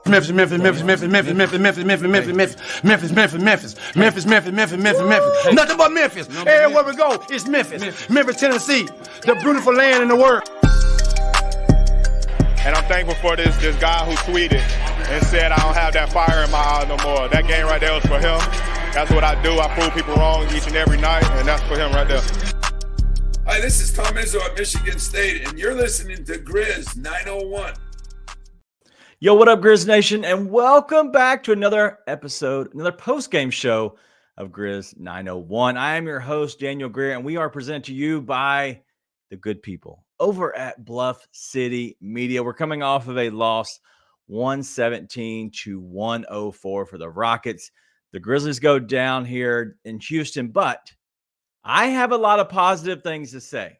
Memphis. Everywhere Nothing but Memphis. Everywhere we go, it's Memphis. Memphis, Tennessee, the beautiful land in the world. And I'm thankful for this guy who tweeted and said I don't have that fire in my eye no more. That game right there was for him. That's what I do. I prove people wrong each and every night, and that's for him right there. Hi, this is Tom Izzo at Michigan State, and you're listening to Grizz 901. Yo, what up, Grizz Nation, and welcome back to another episode, another post-game show of Grizz 901. I am your host, Daniel Greer, and we are presented to you by the good people over at Bluff City Media. We're coming off of a loss, 117-104 for the Rockets. The Grizzlies go down here in Houston, but I have a lot of positive things to say.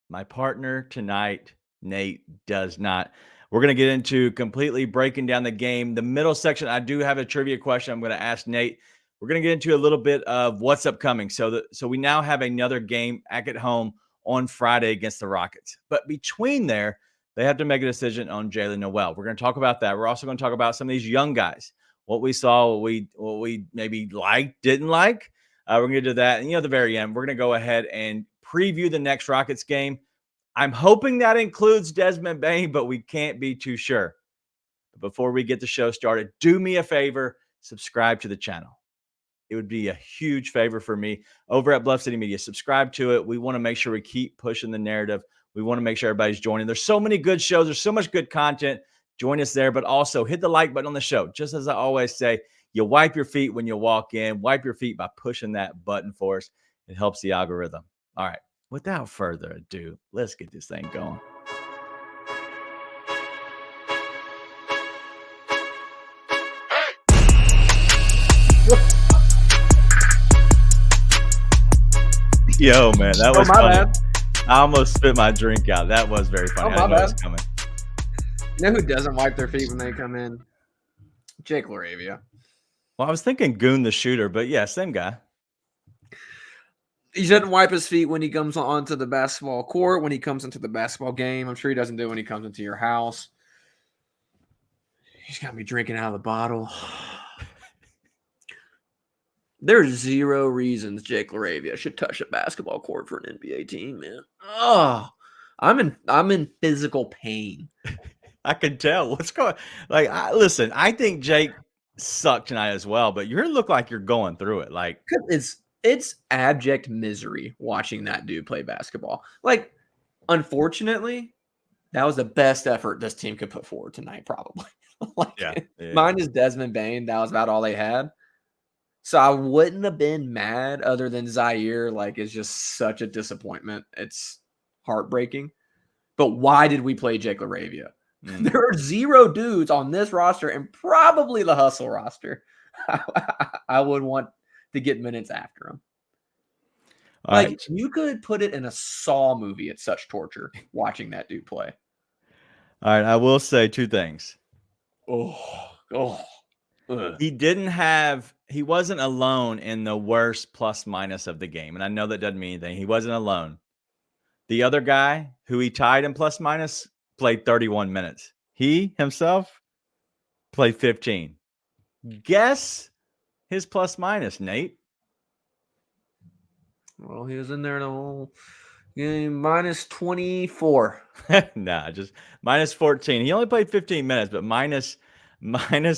My partner tonight, Nate, does not. We're going to get into completely breaking down the game. The middle section, I do have a trivia question I'm going to ask Nate. We're going to get into a little bit of what's upcoming. So we now have another game back at home on Friday against the Rockets. But between there, they have to make a decision on Jalen Noel. We're going to talk about that. We're also going to talk about some of these young guys, what we saw, what we maybe liked, didn't like. We're going to do that. And, at the very end, we're going to go ahead and preview the next Rockets game. I'm hoping that includes Desmond Bane, but we can't be too sure. But before we get the show started, do me a favor, subscribe to the channel. It would be a huge favor for me over at Bluff City Media. Subscribe to it. We want to make sure we keep pushing the narrative. We want to make sure everybody's joining. There's so many good shows. There's so much good content. Join us there, but also hit the like button on the show. Just as I always say, you wipe your feet when you walk in. Wipe your feet by pushing that button for us. It helps the algorithm. All right. Without further ado, let's get this thing going. Yo, man, that was funny. Bad. I almost spit my drink out. That was very funny. I didn't know it was coming. You know who doesn't wipe their feet when they come in? Jake Laravia. Well, I was thinking Goon the shooter, but yeah, same guy. He doesn't wipe his feet when he comes onto the basketball court, when he comes into the basketball game. I'm sure he doesn't do it when he comes into your house. He's got me drinking out of the bottle. There's zero reasons Jake Laravia should touch a basketball court for an NBA team, man. Oh, I'm in physical pain. I can tell what's going. Listen, I think Jake sucked tonight as well, but you look like you're going through it. Like it's abject misery watching that dude play basketball. Like, unfortunately, that was the best effort this team could put forward tonight, probably. Mine is Desmond Bane. That was about all they had. So I wouldn't have been mad other than Zaire. Like, it's just such a disappointment. It's heartbreaking. But why did we play Jake Laravia? There are zero dudes on this roster and probably the Hustle roster I would want to get minutes after him. You could put it in a Saw movie. It's such torture watching that dude play. All right, I will say two things. He wasn't alone in the worst plus minus of the game. And I know that doesn't mean anything. He wasn't alone. The other guy who he tied in plus minus played 31 minutes. He himself played 15. Guess his plus minus, Nate. Well, he was in there the whole game, minus 24. Nah, just minus 14. He only played 15 minutes, but minus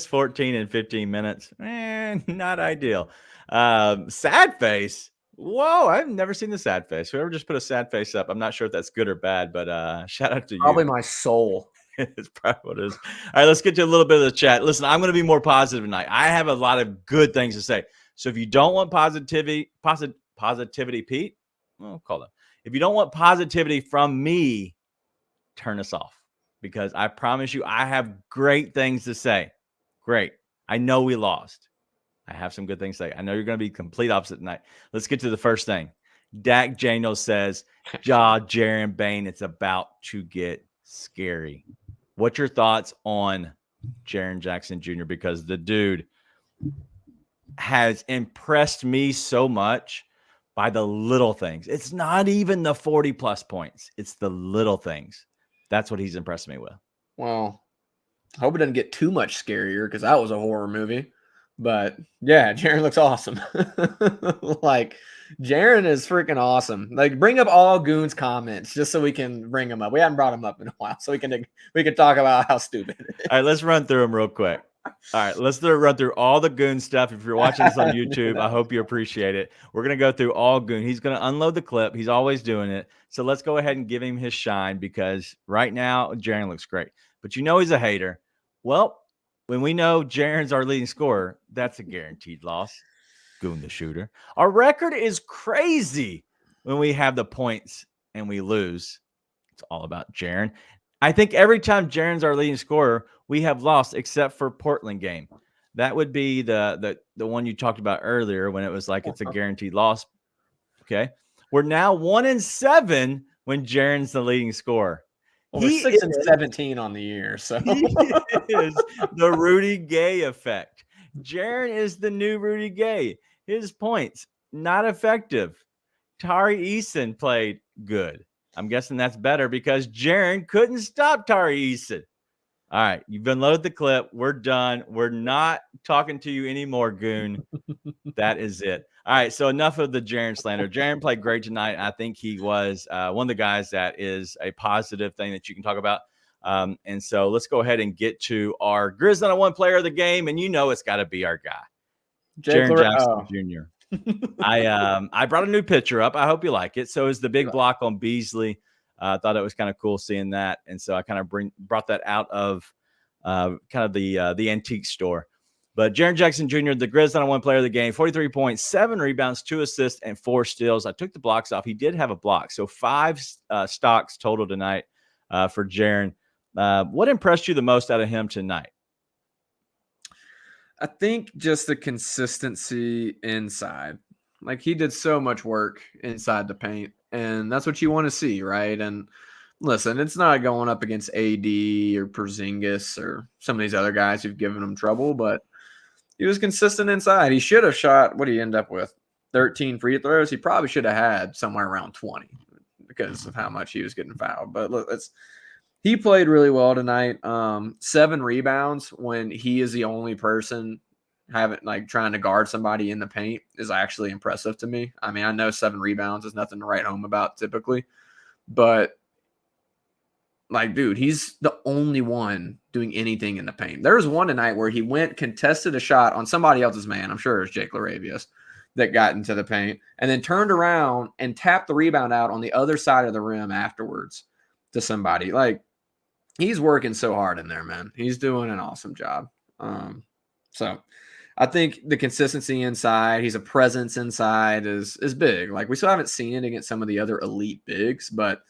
14 in 15 minutes. Not ideal. Sad face. Whoa, I've never seen the sad face. Whoever just put a sad face up, I'm not sure if that's good or bad, but shout out to you. Probably my soul. It's probably what it is. All right, let's get to a little bit of the chat. Listen, I'm going to be more positive tonight. I have a lot of good things to say. So if you don't want positivity, Pete, well, call them. If you don't want positivity from me, turn us off, because I promise you, I have great things to say. Great. I know we lost. I have some good things to say. I know you're going to be complete opposite tonight. Let's get to the first thing. Dak Daniels says, Jaren Bane, it's about to get scary. What's your thoughts on Jaren Jackson Jr.? Because the dude has impressed me so much by the little things. It's not even the 40-plus points. It's the little things. That's what he's impressed me with. Well, I hope it doesn't get too much scarier because that was a horror movie. But yeah, Jaren looks awesome. Like, Jaren is freaking awesome. Like, bring up all Goon's comments just so we can bring them up. We haven't brought them up in a while, so we can talk about how stupid it is. All right, let's run through them real quick. All right, let's run through all the Goon stuff. If you're watching this on YouTube, I hope you appreciate it. We're going to go through all Goon. He's going to unload the clip. He's always doing it. So let's go ahead and give him his shine because right now, Jaren looks great. But you know he's a hater. Well, when we know Jaren's our leading scorer, that's a guaranteed loss. Goon the shooter. Our record is crazy when we have the points and we lose. It's all about Jaren. I think every time Jaren's our leading scorer, we have lost except for Portland game. That would be the one you talked about earlier when it was like it's a guaranteed loss. Okay. We're now 1-7 when Jaren's the leading scorer. Well, we're 6-17 on the year. So he is the Rudy Gay effect. Jaren is the new Rudy Gay. His points, not effective. Tari Eason played good. I'm guessing that's better because Jaren couldn't stop Tari Eason. All right, you've unloaded the clip. We're done. We're not talking to you anymore, Goon. That is it. All right, so enough of the Jaren slander. Jaren played great tonight. I think he was one of the guys that is a positive thing that you can talk about. And so let's go ahead and get to our Grizz 901 player of the game, and you know it's got to be our guy, Jaren Jackson Jr. I brought a new picture up. I hope you like it. So it's the big block on Beasley. I thought it was kind of cool seeing that, and so I kind of brought that out of kind of the antique store. But Jaren Jackson Jr., the Grizz 901 player of the game, 43 points, 7 rebounds, 2 assists, and 4 steals. I took the blocks off. He did have a block, so 5 stocks total tonight for Jaren. What impressed you the most out of him tonight? I think just the consistency inside. Like, he did so much work inside the paint, and that's what you want to see, right? And listen, it's not going up against AD or Porzingis or some of these other guys who've given him trouble, but he was consistent inside. He should have shot, what did he end up with? 13 free throws. He probably should have had somewhere around 20 because of how much he was getting fouled. But look, he played really well tonight. 7 rebounds when he is the only person trying to guard somebody in the paint is actually impressive to me. I mean, I know 7 rebounds is nothing to write home about typically, but like, dude, he's the only one doing anything in the paint. There was one tonight where he contested a shot on somebody else's man. I'm sure it was Jake Laravia that got into the paint and then turned around and tapped the rebound out on the other side of the rim afterwards to somebody. Like, he's working so hard in there, man. He's doing an awesome job. So I think the consistency inside, he's a presence inside is big. Like, we still haven't seen it against some of the other elite bigs, but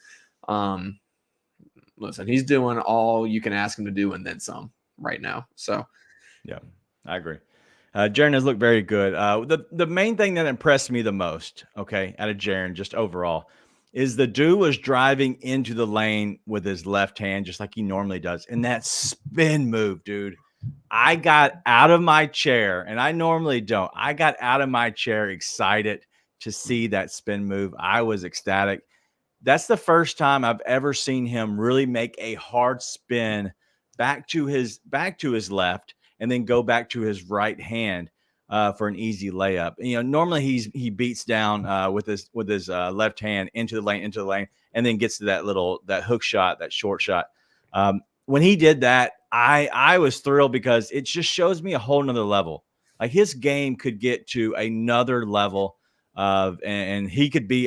listen, he's doing all you can ask him to do and then some right now. So, yeah, I agree. Jaren has looked very good. The main thing that impressed me the most, okay, out of Jaren just overall, is the dude was driving into the lane with his left hand just like he normally does. And that spin move, dude, I got out of my chair, and I normally don't. I got out of my chair excited to see that spin move. I was ecstatic. That's the first time I've ever seen him really make a hard spin back to his left and then go back to his right hand for an easy layup. You know, normally he beats down with his left hand into the lane, and then gets to that hook shot, that short shot. When he did that, I was thrilled because it just shows me a whole nother level. Like, his game could get to another level and he could be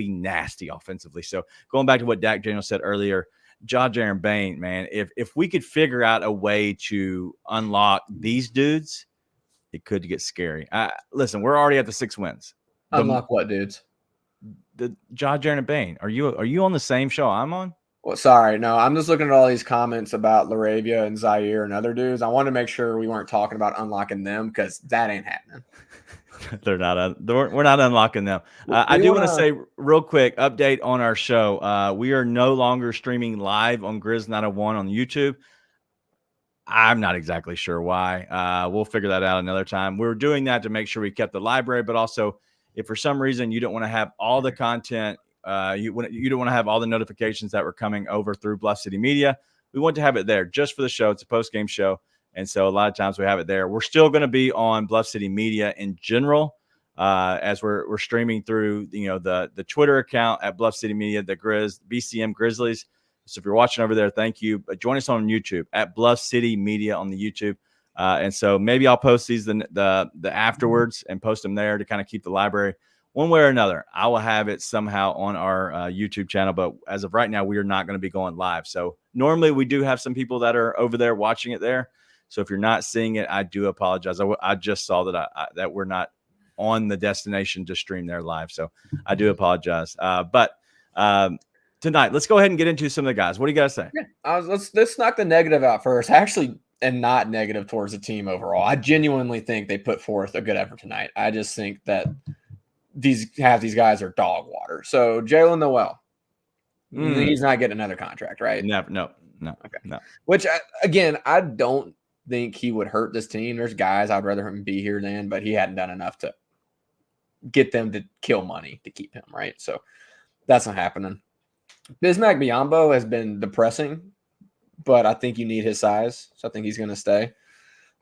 nasty offensively. So going back to what Dak Daniels said earlier, Jaren Bane, man, if we could figure out a way to unlock these dudes, it could get scary. Listen, we're already at the 6 wins. Unlock what dudes? The Jaren Bane. Are you on the same show I'm on? Well, sorry, no, I'm just looking at all these comments about Laravia and Zaire and other dudes. I want to make sure we weren't talking about unlocking them because that ain't happening. We're not unlocking them. I do want to say real quick update on our show. We are no longer streaming live on Grizz 901 on YouTube. I'm not exactly sure why. We'll figure that out another time. We're doing that to make sure we kept the library, but also if for some reason you don't want to have all the content, you don't want to have all the notifications that were coming over through Bluff City Media, we want to have it there just for the show. It's a post-game show. And so a lot of times we have it there. We're still going to be on Bluff City Media in general, as we're streaming through, the Twitter account at Bluff City Media, the BCM Grizzlies. So if you're watching over there, thank you. But join us on YouTube at Bluff City Media on the YouTube. And so maybe I'll post these the afterwards and post them there to kind of keep the library. One way or another, I will have it somehow on our YouTube channel. But as of right now, we are not going to be going live. So normally we do have some people that are over there watching it there. So if you're not seeing it, I do apologize. I just saw that that we're not on the destination to stream there live. So I do apologize. But tonight, let's go ahead and get into some of the guys. What do you guys say? Yeah, let's knock the negative out first. I actually am not negative towards the team overall. I genuinely think they put forth a good effort tonight. I just think that these guys are dog water. So Jalen Noel, he's not getting another contract, right? Never. No. Okay. No. Which again, I don't think he would hurt this team. There's guys I'd rather him be here than, but he hadn't done enough to get them to kill money to keep him, right? So that's not happening. Bismack Biyombo has been depressing, but I think you need his size, so I think he's going to stay.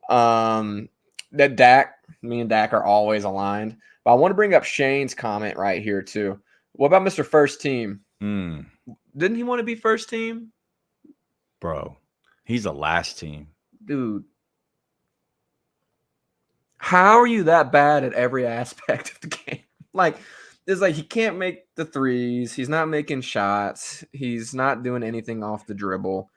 That Dak, me and Dak are always aligned, but I want to bring up Shane's comment right here too. What about Mr. First Team? Didn't he want to be first team? Bro, he's the last team. Dude, how are you that bad at every aspect of the game? It's like he can't make the threes. He's not making shots. He's not doing anything off the dribble.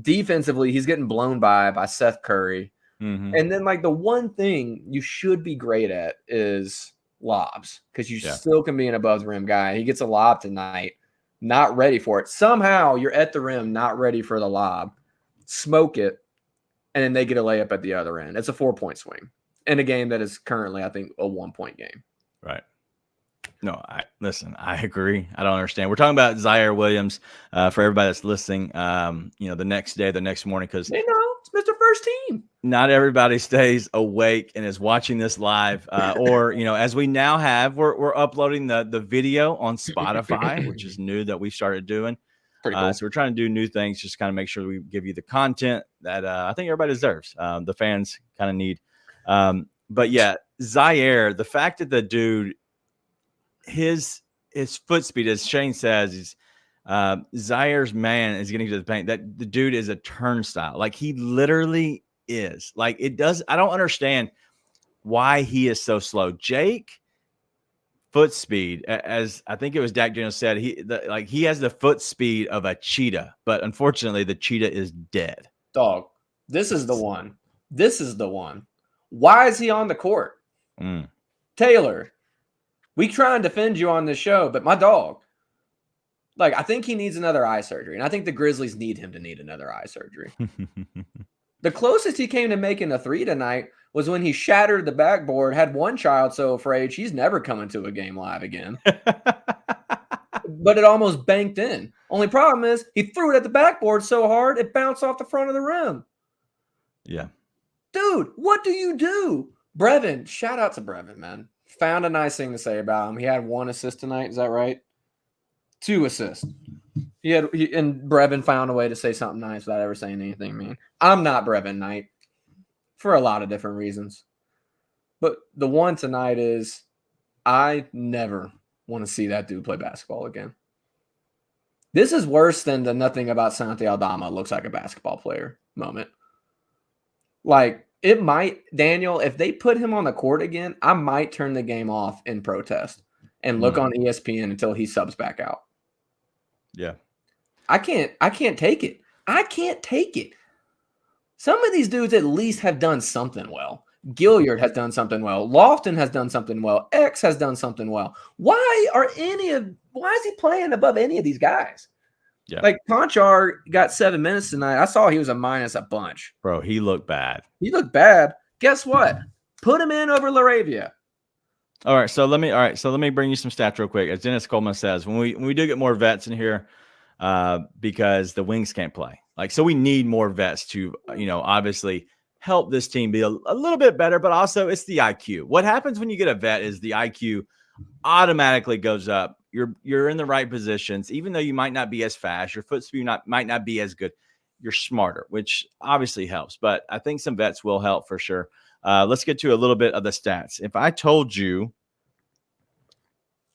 Defensively, he's getting blown by Seth Curry. Mm-hmm. And then, the one thing you should be great at is lobs, because you still can be an above-the-rim guy. He gets a lob tonight, not ready for it. Somehow, you're at the rim, not ready for the lob. Smoke it, and then they get a layup at the other end. It's a 4-point swing in a game that is currently, I think, a 1-point game. Right. No, I agree. I don't understand. We're talking about Zaire Williams for everybody that's listening, the next day, the next morning, because they know it's Mr. First Team. Not everybody stays awake and is watching this live, or, as we now have, we're uploading the video on Spotify, which is new that we started doing. Pretty cool. So we're trying to do new things, just kind of make sure we give you the content that I think everybody deserves. The fans kind of need. But yeah, Zaire, the fact that the dude, his foot speed, as Shane says, is Zaire's man is getting to the paint. That the dude is a turnstile. He literally is. I don't understand why he is so slow. Jake, foot speed, as I think it was Dak Daniels said, he has the foot speed of a cheetah, but unfortunately the cheetah is dead. Dog, this is the one. Why is he on the court? Taylor, we try and defend you on this show, but my dog, I think he needs another eye surgery, and I think the Grizzlies need him to need another eye surgery. The closest he came to making a three tonight was when he shattered the backboard, had one child so afraid she's never coming to a game live again. But it almost banked in. Only problem is he threw it at the backboard so hard it bounced off the front of the rim. Yeah. Dude, what do you do? Brevin, shout out to Brevin, man. Found a nice thing to say about him. He had 1 assist tonight. Is that right? 2 assists. And Brevin found a way to say something nice without ever saying anything mean. I'm not Brevin Knight for a lot of different reasons. But the one tonight is I never want to see that dude play basketball again. This is worse than the nothing about Santi Aldama looks like a basketball player moment. It might, Daniel, if they put him on the court again, I might turn the game off in protest and look on ESPN until he subs back out. Yeah. I can't take it. I can't take it. Some of these dudes at least have done something well. Gilliard has done something well. Lofton has done something well. X has done something well. Why is he playing above any of these guys? Yeah. Conchar got 7 minutes tonight. I saw he was a minus a bunch. Bro, he looked bad. Guess what? Put him in over Laravia. All right, so let me bring you some stats real quick. As Dennis Coleman says, when we do get more vets in here, because the wings can't play. So we need more vets to, obviously help this team be a little bit better, but also it's the IQ. What happens when you get a vet is the IQ automatically goes up. You're in the right positions, even though you might not be as fast, your foot speed might not be as good. you're smarter, which obviously helps. But I think some vets will help for sure. Let's get to a little bit of the stats. If I told you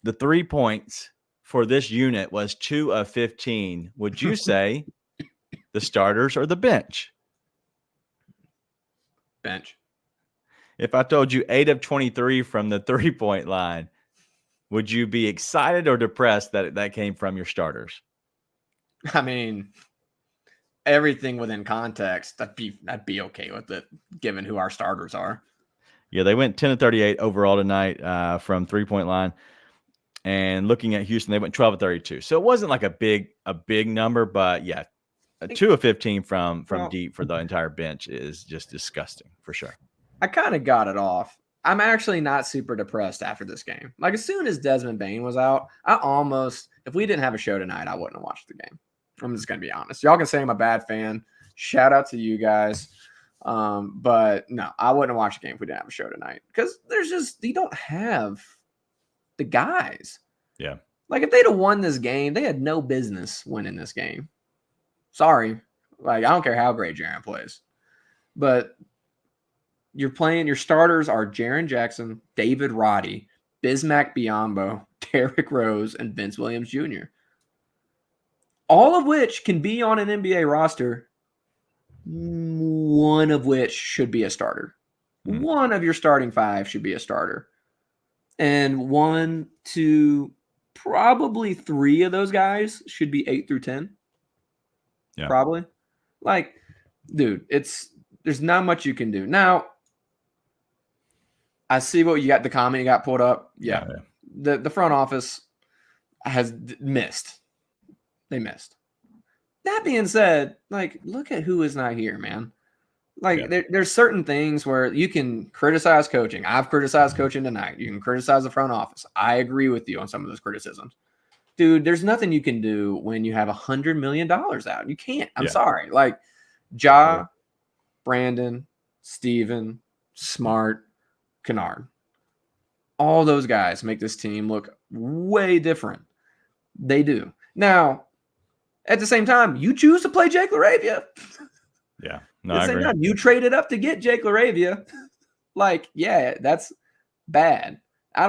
the 3 points for this unit was 2 of 15, would you say the starters or the bench? Bench. If I told you 8 of 23 from the 3-point line, would you be excited or depressed that that came from your starters? I mean, everything within context, I'd be okay with it, given who our starters are. Yeah, they went 10 of 38 overall tonight from 3-point line. And looking at Houston, they went 12 of 32. So it wasn't like a big number, but yeah, 2 of 15 from deep for the entire bench is just disgusting for sure. I kind of got it off. I'm actually not super depressed after this game. Like, as soon as Desmond Bane was out, if we didn't have a show tonight, I wouldn't have watched the game. I'm just going to be honest. Y'all can say I'm a bad fan. Shout out to you guys. But no, I wouldn't have watched the game if we didn't have a show tonight, because you don't have the guys. Yeah. Like, if they'd have won this game, they had no business winning this game. Sorry. Like, I don't care how great Jaren plays. But your starters are Jaren Jackson, David Roddy, Bismack Biyombo, Derrick Rose, and Vince Williams Jr. All of which can be on an NBA roster, one of which should be a starter. Mm-hmm. One of your starting 5 should be a starter. And 1, 2, probably 3 of those guys should be 8 through 10. Yeah. Probably. Like, dude, there's not much you can do. Now, I see what you got, the comment you got pulled up. Yeah. The front office has missed. They missed. That being said, like, look at who is not here, man. Like, there's certain things where you can criticize coaching. I've criticized coaching tonight. You can criticize the front office. I agree with you on some of those criticisms. Dude, there's nothing you can do when you have $100 million out. You can't. I'm sorry. Like, Ja, Brandon, Steven, Smart, Kennard. All those guys make this team look way different. They do. Now, at the same time, you choose to play Jake Laravia. Yeah. No, I agree. You traded up to get Jake Laravia. Like, yeah, that's bad. I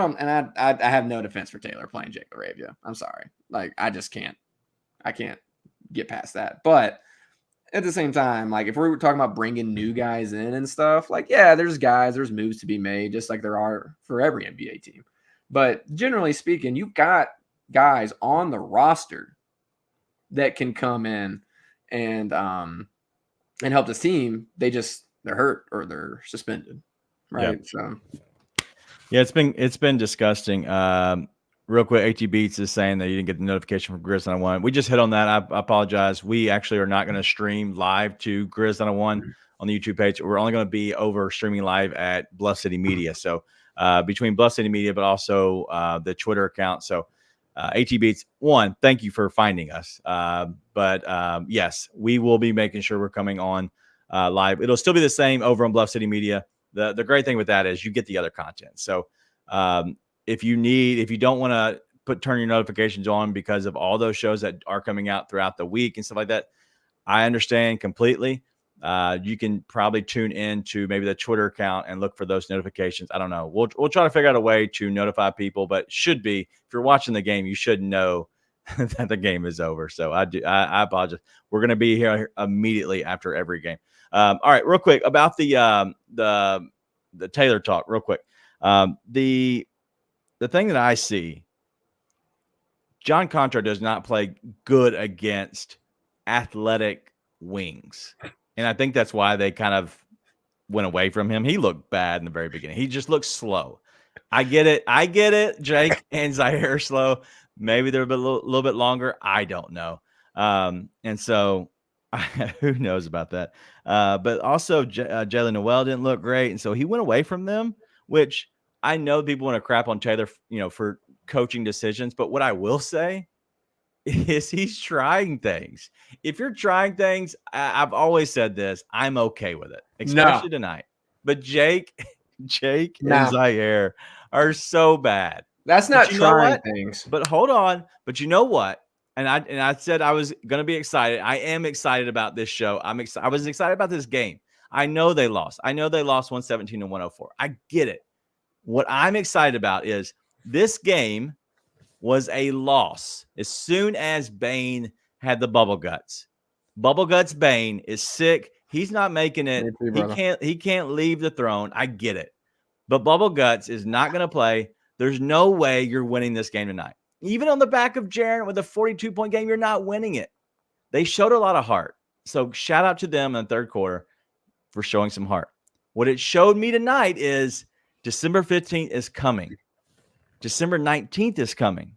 have no defense for Taylor playing Jake Laravia. I'm sorry. Like, I just can't. I can't get past that. But at the same time, like, if we're talking about bringing new guys in and stuff, like, yeah, there's moves to be made, just like there are for every NBA team. But generally speaking, you've got guys on the roster that can come in and help this team. They're hurt or they're suspended, right? Yep. So yeah, it's been disgusting. Real quick, AT Beats is saying that you didn't get the notification from Grizz 901. We just hit on that. I apologize. We actually are not going to stream live to Grizz 901 on the YouTube page. We're only going to be over streaming live at Bluff City Media. So between Bluff City Media, but also the Twitter account. So AT Beats, one, thank you for finding us. But yes, we will be making sure we're coming on live. It'll still be the same over on Bluff City Media. The great thing with that is you get the other content. So if you don't want to turn your notifications on because of all those shows that are coming out throughout the week and stuff like that, I understand completely. You can probably tune in to maybe the Twitter account and look for those notifications. I don't know. We'll try to figure out a way to notify people, but should be, if you're watching the game, you should know that the game is over. So I apologize. We're going to be here immediately after every game. All right, real quick about the Taylor talk real quick. The thing that I see, John Contra does not play good against athletic wings. And I think that's why they kind of went away from him. He looked bad in the very beginning. He just looked slow. I get it. Jake and Zaire are slow. Maybe they're a little bit longer. I don't know. And so who knows about that? But also Jalen Noel didn't look great. And so he went away from them, which I know people want to crap on Taylor, for coaching decisions. But what I will say is he's trying things. If you're trying things, I've always said this, I'm okay with it, especially tonight. But Jake and Zaire are so bad. That's not trying things. But hold on. But you know what? And I said I was going to be excited. I am excited about this show. I was excited about this game. I know they lost. I know they lost 117 to 104. I get it. What I'm excited about is this game was a loss as soon as Bane had the bubble guts. Bubble guts Bane is sick. He's not making it. He can't leave the throne. I get it. But bubble guts is not going to play. There's no way you're winning this game tonight. Even on the back of Jaren with a 42-point game, you're not winning it. They showed a lot of heart. So shout out to them in the third quarter for showing some heart. What it showed me tonight is December 15th is coming. December 19th is coming.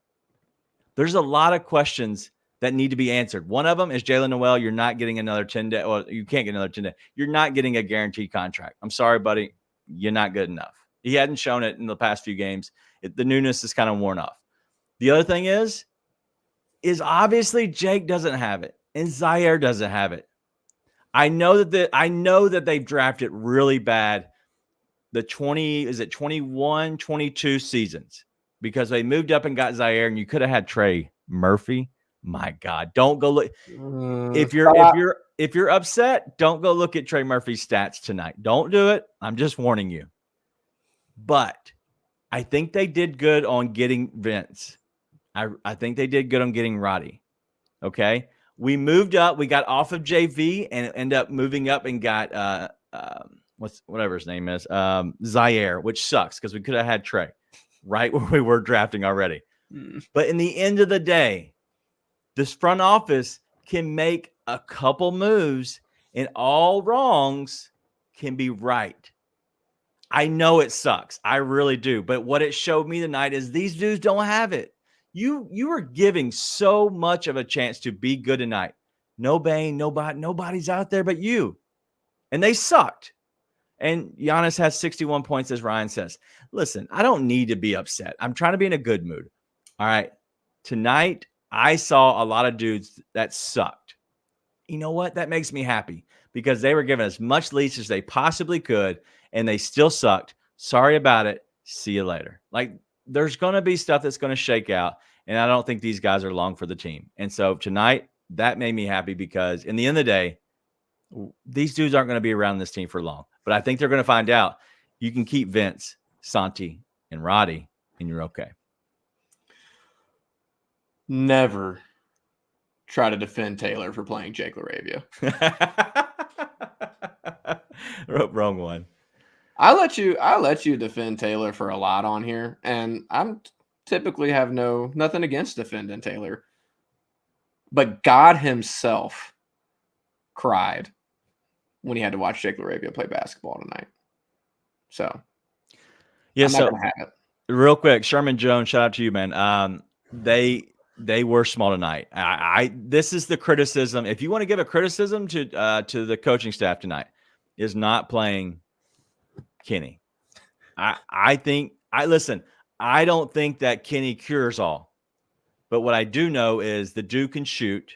There's a lot of questions that need to be answered. One of them is Jalen Noel. You're not getting another 10-day. Well, you can't get another 10-day. You're not getting a guaranteed contract. I'm sorry, buddy. You're not good enough. He hadn't shown it in the past few games. The newness is kind of worn off. The other thing is obviously Jake doesn't have it and Zaire doesn't have it. I know that they've drafted really bad the 21, 22 seasons because they moved up and got Zaire, and you could have had Trey Murphy. My God, don't go look. If you're upset, don't go look at Trey Murphy's stats tonight. Don't do it. I'm just warning you. But I think they did good on getting Vince. I think they did good on getting Roddy. Okay. We moved up. We got off of JV and ended up moving up and got whatever his name is, Zaire, which sucks because we could have had Trey right where we were drafting already. But in the end of the day, this front office can make a couple moves and all wrongs can be right. I know it sucks. I really do. But what it showed me tonight is these dudes don't have it. You were giving so much of a chance to be good tonight. No Bane, nobody's out there but you. And they sucked. And Giannis has 61 points, as Ryan says. Listen, I don't need to be upset. I'm trying to be in a good mood. All right. Tonight, I saw a lot of dudes that sucked. You know what? That makes me happy because they were given as much leash as they possibly could, and they still sucked. Sorry about it. See you later. Like, there's going to be stuff that's going to shake out, and I don't think these guys are long for the team. And so tonight, that made me happy because in the end of the day, these dudes aren't going to be around this team for long. But I think they're going to find out you can keep Vince, Santi, and Roddy, and you're okay. Never try to defend Taylor for playing Jake Laravia. Wrong one. I'll let you defend Taylor for a lot on here, and I'm typically have nothing against defending Taylor. But God himself cried when he had to watch Jake Laravia play basketball tonight. So, yeah, I'm not gonna have it. Real quick, Sherman Jones, shout out to you, man. They were small tonight. This is the criticism. If you want to give a criticism to the coaching staff tonight, is not playing Kenny. I don't think that Kenny cures all. But what I do know is the dude can shoot.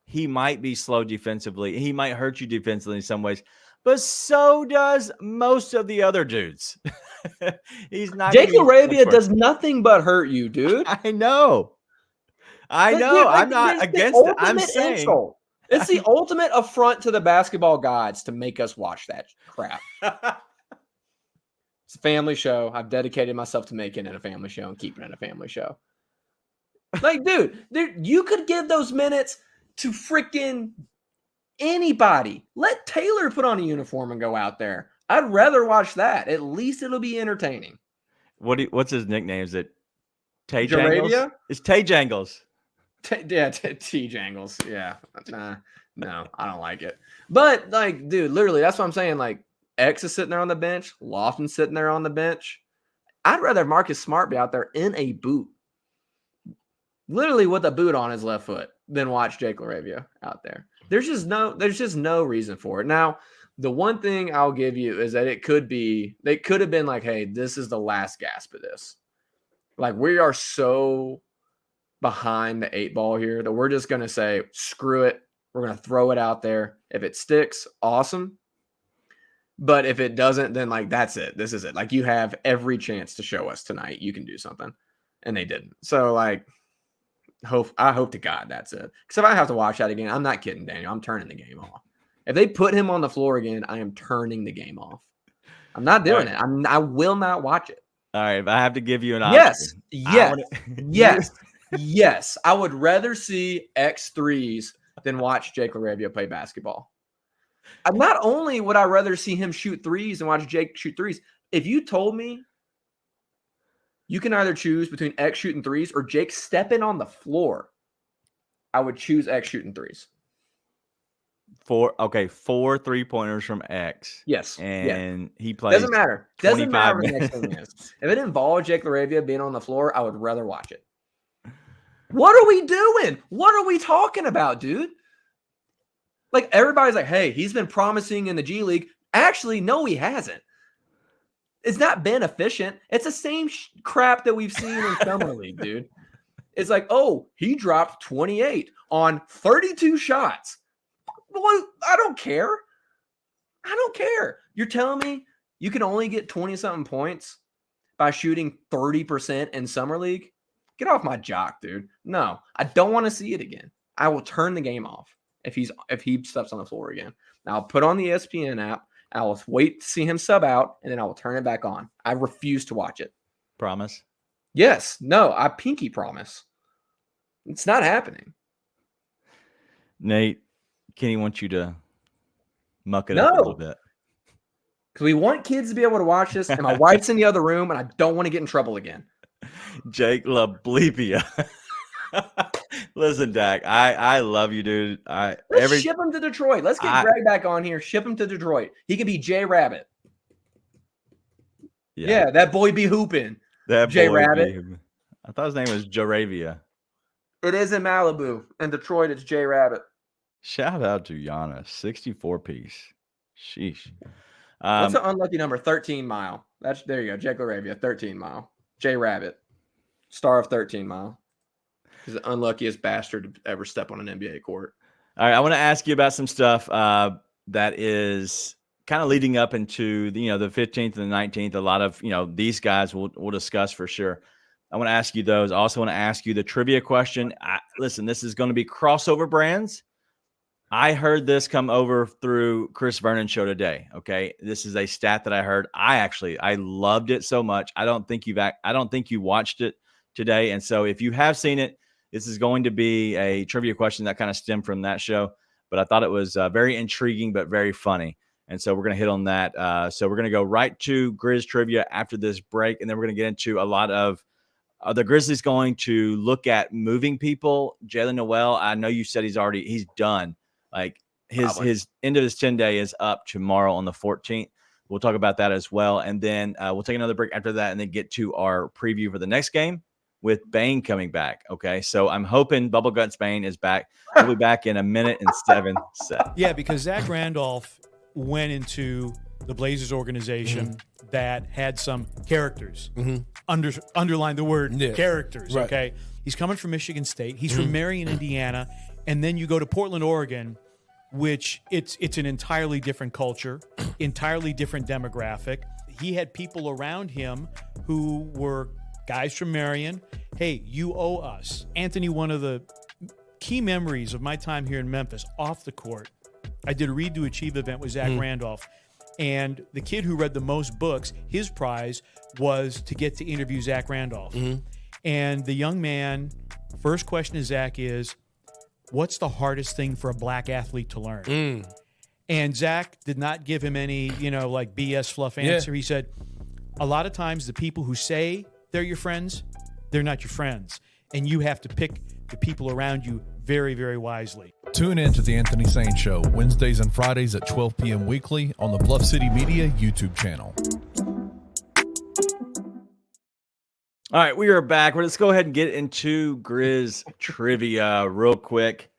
He might be slow defensively. He might hurt you defensively in some ways. But so does most of the other dudes. He's not. Jake Laravia does nothing but hurt you, dude. I know. Dude, I'm not against it. I'm saying insult. It's the ultimate affront to the basketball gods to make us watch that crap. It's a family show. I've dedicated myself to making it a family show and keeping it a family show. Like, dude, you could give those minutes to freaking anybody. Let Taylor put on a uniform and go out there. I'd rather watch that. At least it'll be entertaining. What's his nickname? Is it Tay Jaravia? Jangles? It's Tay Jangles. T Jangles. Yeah. No, I don't like it. But, like, dude, literally, that's what I'm saying. Like, X is sitting there on the bench. Lofton's sitting there on the bench. I'd rather Marcus Smart be out there in a boot. Literally with a boot on his left foot than watch Jake Laravia out there. There's just no reason for it. Now, the one thing I'll give you is that they could have been like, hey, this is the last gasp of this. Like, we are so behind the 8 ball here that we're just going to say, screw it. We're going to throw it out there. If it sticks, awesome. But if it doesn't, then, like, that's it. This is it. Like, you have every chance to show us tonight you can do something. And they didn't. So, like, I hope to God that's it. Because if I have to watch that again, I'm not kidding, Daniel. I'm turning the game off. If they put him on the floor again, I am turning the game off. I'm not doing it. I will not watch it. All right, if I have to give you an option. Yes. I would rather see X3s than watch Jake Laravia play basketball. Not only would I rather see him shoot threes and watch Jake shoot threes, if you told me you can either choose between X shooting threes or Jake stepping on the floor, I would choose X shooting threes. 4 3-pointers from X. Yes. And he plays. Doesn't matter. Doesn't matter what the next thing is. If it involves Jake Laravia being on the floor, I would rather watch it. What are we doing? What are we talking about, dude? Like, everybody's like, hey, he's been promising in the G League. Actually, no, he hasn't. It's not been efficient. It's the same crap that we've seen in Summer League, dude. It's like, oh, he dropped 28 on 32 shots. Well, I don't care. I don't care. You're telling me you can only get 20-something points by shooting 30% in Summer League? Get off my jock, dude. No, I don't want to see it again. I will turn the game off if he steps on the floor again. Now, I'll put on the ESPN app. I will wait to see him sub out, and then I will turn it back on. I refuse to watch it. Promise? Yes. No, I pinky promise. It's not happening. Nate, Kenny wants you to muck it up a little bit. Because we want kids to be able to watch this, and my wife's in the other room, and I don't want to get in trouble again. Jake Laravia. Listen, Dak, I love you, dude. Let's ship him to Detroit. Let's get Greg back on here. Ship him to Detroit. He could be Jay Rabbit. Yeah, that boy be hooping. That Jay Rabbit. I thought his name was Jaravia. It is in Malibu. In Detroit, it's Jay Rabbit. Shout out to Giannis, 64-piece. Sheesh. What's an unlucky number? 13 Mile. There you go. Jake Laravia, 13 Mile. Jay Rabbit, star of 13 Mile. He's the unluckiest bastard to ever step on an NBA court. All right, I want to ask you about some stuff that is kind of leading up into the 15th and the 19th. A lot of these guys we'll discuss for sure. I want to ask you those. I also want to ask you the trivia question. Listen, this is going to be crossover brands. I heard this come over through Chris Vernon's show today. Okay, this is a stat that I heard. I loved it so much. I don't think you watched it today, and so if you have seen it, this is going to be a trivia question that kind of stemmed from that show. But I thought it was very intriguing, but very funny, and so we're going to hit on that. So we're going to go right to Grizz Trivia after this break, and then we're going to get into a lot of the Grizzlies going to look at moving people. Jalen Noel, I know you said he's done. Like his end of his 10-day is up tomorrow on the 14th. We'll talk about that as well. And then we'll take another break after that and then get to our preview for the next game with Bane coming back. Okay. So I'm hoping Bubble Guts Bane is back. We'll be back in a minute and 7 seconds. Yeah, because Zach Randolph went into the Blazers organization that had some characters. Underline the word characters. Right. Okay. He's coming from Michigan State. He's from Marion, Indiana. And then you go to Portland, Oregon, which it's an entirely different culture, entirely different demographic. He had people around him who were guys from Marion. Hey, you owe us. Anthony, one of the key memories of my time here in Memphis off the court, I did a Read to Achieve event with Zach Randolph. And the kid who read the most books, his prize was to get to interview Zach Randolph. And the young man, first question to Zach is, what's the hardest thing for a black athlete to learn? And Zach did not give him any, like BS fluff answer. He said, a lot of times the people who say they're your friends, they're not your friends. And you have to pick the people around you very, very wisely. Tune in to The Anthony Sane Show, Wednesdays and Fridays at 12 p.m. weekly on the Bluff City Media YouTube channel. All right, we are back. Let's go ahead and get into Grizz Trivia real quick.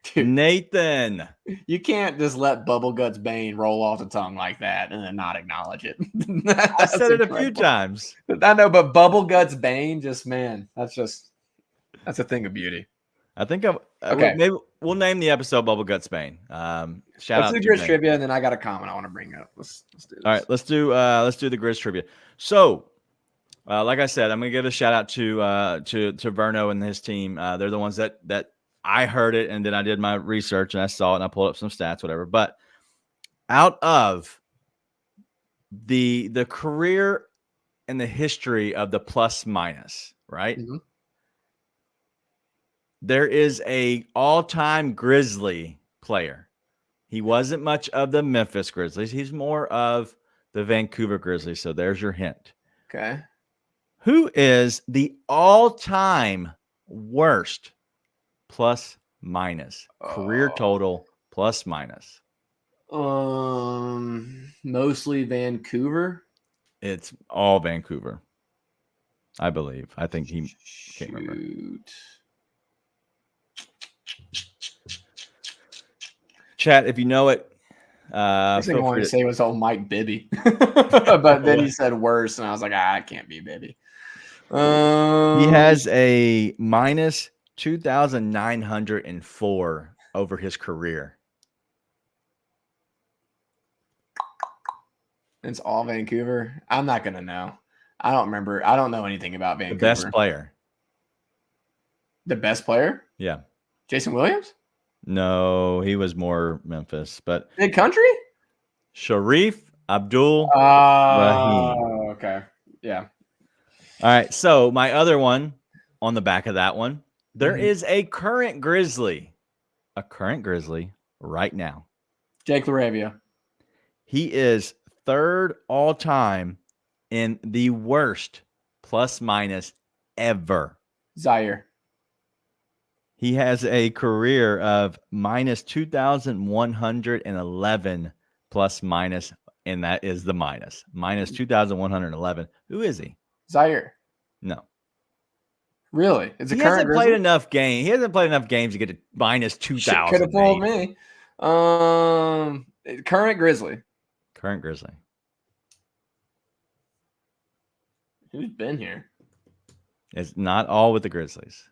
Dude, Nathan. You can't just let Bubble Guts Bane roll off the tongue like that and then not acknowledge it. I said it a few times. I know, but Bubble Guts Bane, that's a thing of beauty. I think maybe we'll name the episode Bubble Guts Bane. Let's do Grizz Trivia, and then I got a comment I want to bring up. Let's do this. All right, let's do the Grizz Trivia. So Like I said, I'm going to give a shout out to Verno and his team. They're the ones that I heard it, and then I did my research and I saw it and I pulled up some stats, whatever. But out of the career and the history of the plus minus, right? Mm-hmm. There is a all-time Grizzly player. He wasn't much of the Memphis Grizzlies. He's more of the Vancouver Grizzlies. So there's your hint. Okay. Who is the all-time worst plus minus career total plus minus? Mostly Vancouver. It's all Vancouver, I believe. I think he can't remember. Chat, if you know it. I think I wanted to say it was old Mike Bibby, but then he said worse, and I was like, it can't be Bibby. He has a minus 2,904 over his career. It's all Vancouver. I'm not gonna know. I don't remember. I don't know anything about Vancouver. The best player. The best player? Yeah. Jason Williams? No, he was more Memphis, but Big country? Sharif Abdul Rahim. Okay. Yeah. All right. So my other one on the back of that one, there is a current Grizzly right now. Jake Laravia. He is third all time in the worst plus minus ever. Zaire. He has a career of minus 2,111 plus minus, and that is the minus 2,111. Who is he? Zaire. No. Really? It's a He current hasn't Grizzly? played enough games. He hasn't played enough games to get to minus 2,000. Could have fooled me. Current Grizzly. Current Grizzly. Who's been here? It's not all with the Grizzlies.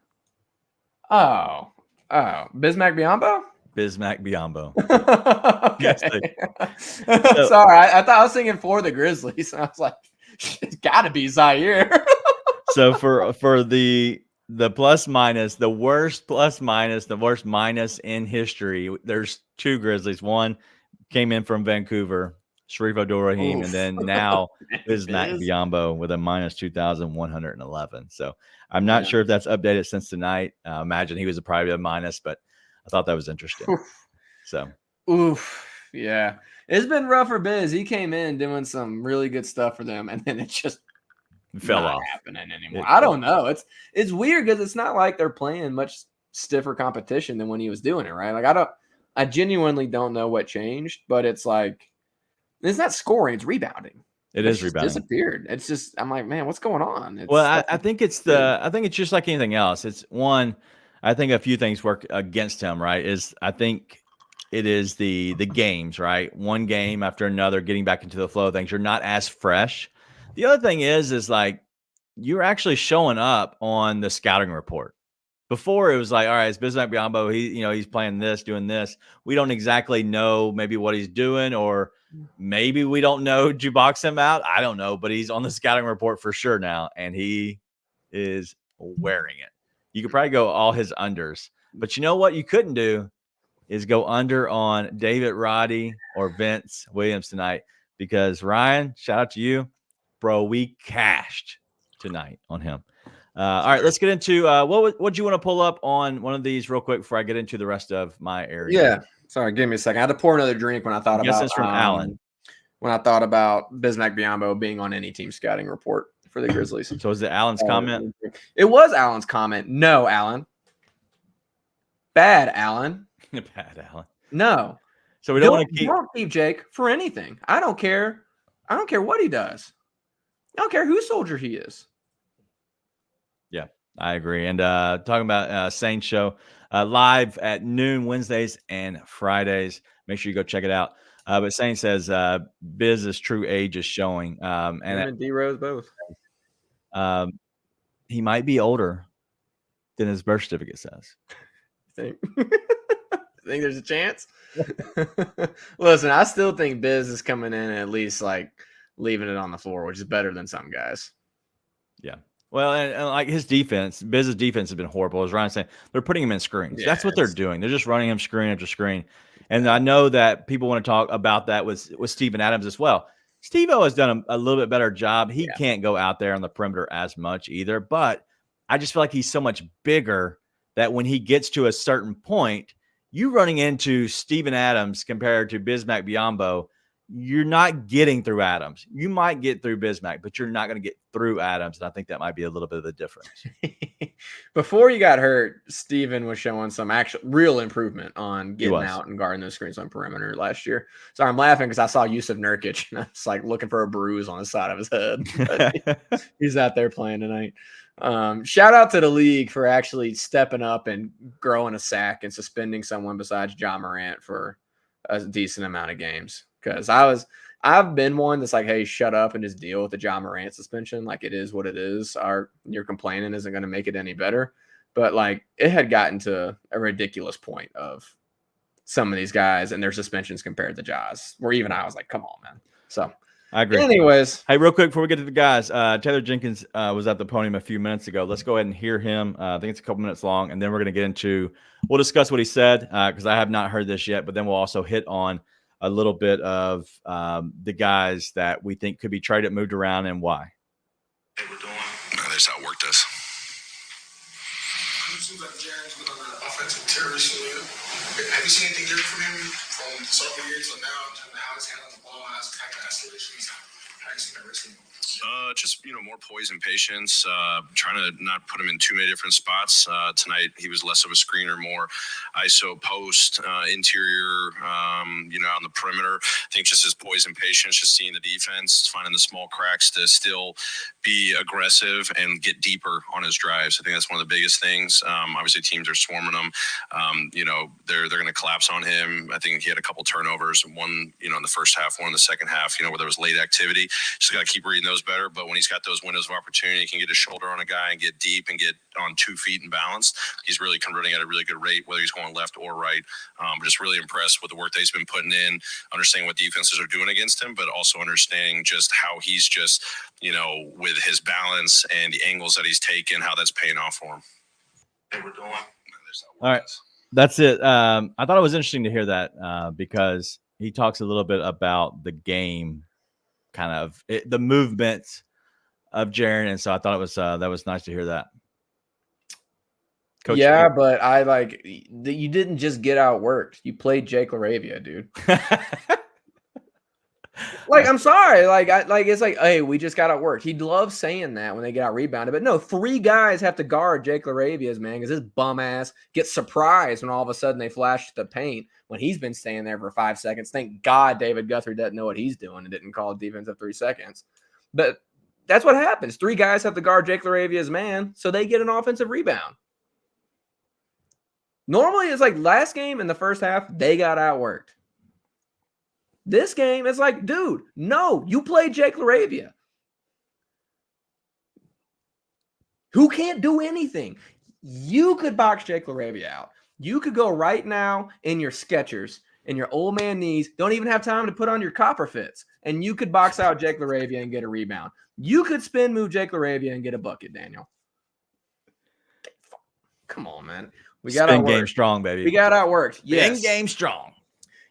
Oh. Bismack Biyombo? Bismack Biyombo. Okay. So, sorry, I thought I was singing for the Grizzlies. And I was like, it's got to be Zaire. So for the plus minus, the worst plus minus, the worst minus in history, there's two Grizzlies. One came in from Vancouver, Sharif Abdul-Rahim, and then now Bismack Biyombo with a minus 2,111. So I'm not sure if that's updated since tonight. Imagine he was probably a minus, but I thought that was interesting. Yeah. It's been rough for Biz. He came in doing some really good stuff for them, and then it just fell not off. happening anymore. I don't know. It's weird because it's not like they're playing much stiffer competition than when he was doing it, right? Like I genuinely don't know what changed, but it's like it's not scoring, it's rebounding. It is rebounding. Disappeared. It's just I'm like, man, what's going on? I think it's just like anything else. It's one. I think a few things work against him, right? I think it is the games, right? One game after another, getting back into the flow of things. You're not as fresh. The other thing is like you're actually showing up on the scouting report. Before it was like, all right, it's Bismack Biyombo. He's playing this, doing this. We don't exactly know maybe what he's doing, or maybe we don't know to box him out. I don't know, but he's on the scouting report for sure now, and he is wearing it. You could probably go all his unders, but you know what you couldn't do is go under on David Roddy or Vince Williams tonight, because Ryan, shout out to you, bro. We cashed tonight on him. All right, let's get into what do you want to pull up on one of these real quick before I get into the rest of my area? Yeah. Sorry, give me a second. I had to pour another drink when I thought about this from Alan. When I thought about Bismack Biyombo being on any team scouting report for the Grizzlies. So is it Alan's comment? It was Alan's comment. No, Alan. Bad Alan. Bad Alan. No. So we don't keep Jake for anything. I don't care. I don't care what he does. I don't care whose soldier he is. Yeah, I agree. And talking about Saints show live at noon Wednesdays and Fridays. Make sure you go check it out. But Saints says Biz's true age is showing. And D-Rose both. He might be older than his birth certificate says. Think there's a chance? Listen, I still think Biz is coming in at least like leaving it on the floor, which is better than some guys. Yeah. Well, and like his defense, Biz's defense has been horrible. As Ryan saying, they're putting him in screens. Yeah, That's what they're doing. They're just running him screen after screen. And I know that people want to talk about that with Steven Adams as well. Steve-O has done a little bit better job. He can't go out there on the perimeter as much either, but I just feel like he's so much bigger that when he gets to a certain point, you running into Steven Adams compared to Bismack Biyombo, you're not getting through Adams. You might get through Bismack, but you're not going to get through Adams. And I think that might be a little bit of the difference. Before you got hurt, Steven was showing some actual real improvement on getting out and guarding those screens on perimeter last year. So I'm laughing because I saw Yusuf Nurkic and I was like looking for a bruise on the side of his head. He's out there playing tonight. Shout out to the league for actually stepping up and growing a sack and suspending someone besides John Morant for a decent amount of games. Because I've been one that's like, hey, shut up and just deal with the John Morant suspension. Like, it is what it is. Your complaining isn't going to make it any better. But like, it had gotten to a ridiculous point of some of these guys and their suspensions compared to Jaws, where even I was like, come on, man. So I agree. Anyways, hey, real quick before we get to the guys, Taylor Jenkins was at the podium a few minutes ago. Let's go ahead and hear him. I think it's a couple minutes long, and then we're going to get into. We'll discuss what he said because I have not heard this yet. But then we'll also hit on a little bit of the guys that we think could be traded, moved around, and why. Hey, we're doing. No, that's how it worked us. It seems like Jaren's been on an offensive tear recently. Have you seen anything different from him from sophomore year till now in terms of how he's handling the ball, his type of escalations? How you seen that recently? Just more poise and patience. Trying to not put him in too many different spots. Tonight he was less of a screener, more ISO post, interior. On the perimeter. I think just his poise and patience, just seeing the defense, finding the small cracks to still be aggressive and get deeper on his drives. I think that's one of the biggest things. Obviously, teams are swarming him. They're going to collapse on him. I think he had a couple turnovers, one in the first half, one in the second half. Where there was late activity. Just got to keep reading those better. But when he's got those windows of opportunity, he can get his shoulder on a guy and get deep and get on 2 feet and balance. He's really converting at a really good rate, whether he's going left or right. Just really impressed with the work that he's been putting in, understanding what defenses are doing against him, but also understanding just how he's just, with his balance and the angles that he's taken, how that's paying off for him. Hey, we're doing. All right. That's it. I thought it was interesting to hear that because he talks a little bit about the game, kind of the movements of Jaren, and so I thought it was that was nice to hear that. Coach, yeah, but I like you didn't just get outworked. You played Jake Laravia, dude. Like, I'm sorry. It's like, hey, we just got outworked. He loves saying that when they get out rebounded. But no, 3 guys have to guard Jake Laravia's, man, because his bum ass gets surprised when all of a sudden they flash the paint when he's been staying there for 5 seconds. Thank God David Guthrie doesn't know what he's doing and didn't call defense of 3 seconds. But that's what happens. 3 guys have to guard Jake Laravia's man, so they get an offensive rebound. Normally, it's like last game in the first half, they got outworked. This game, it's like, dude, no, you played Jake Laravia, who can't do anything. You could box Jake Laravia out. You could go right now in your Skechers and your old man knees, don't even have time to put on your copper fits, and you could box out Jake Laravia and get a rebound. You could spin move Jake Laravia and get a bucket, Daniel. Come on, man. We got outworked. Game strong, baby. We got outworked. Yes. Spin game strong.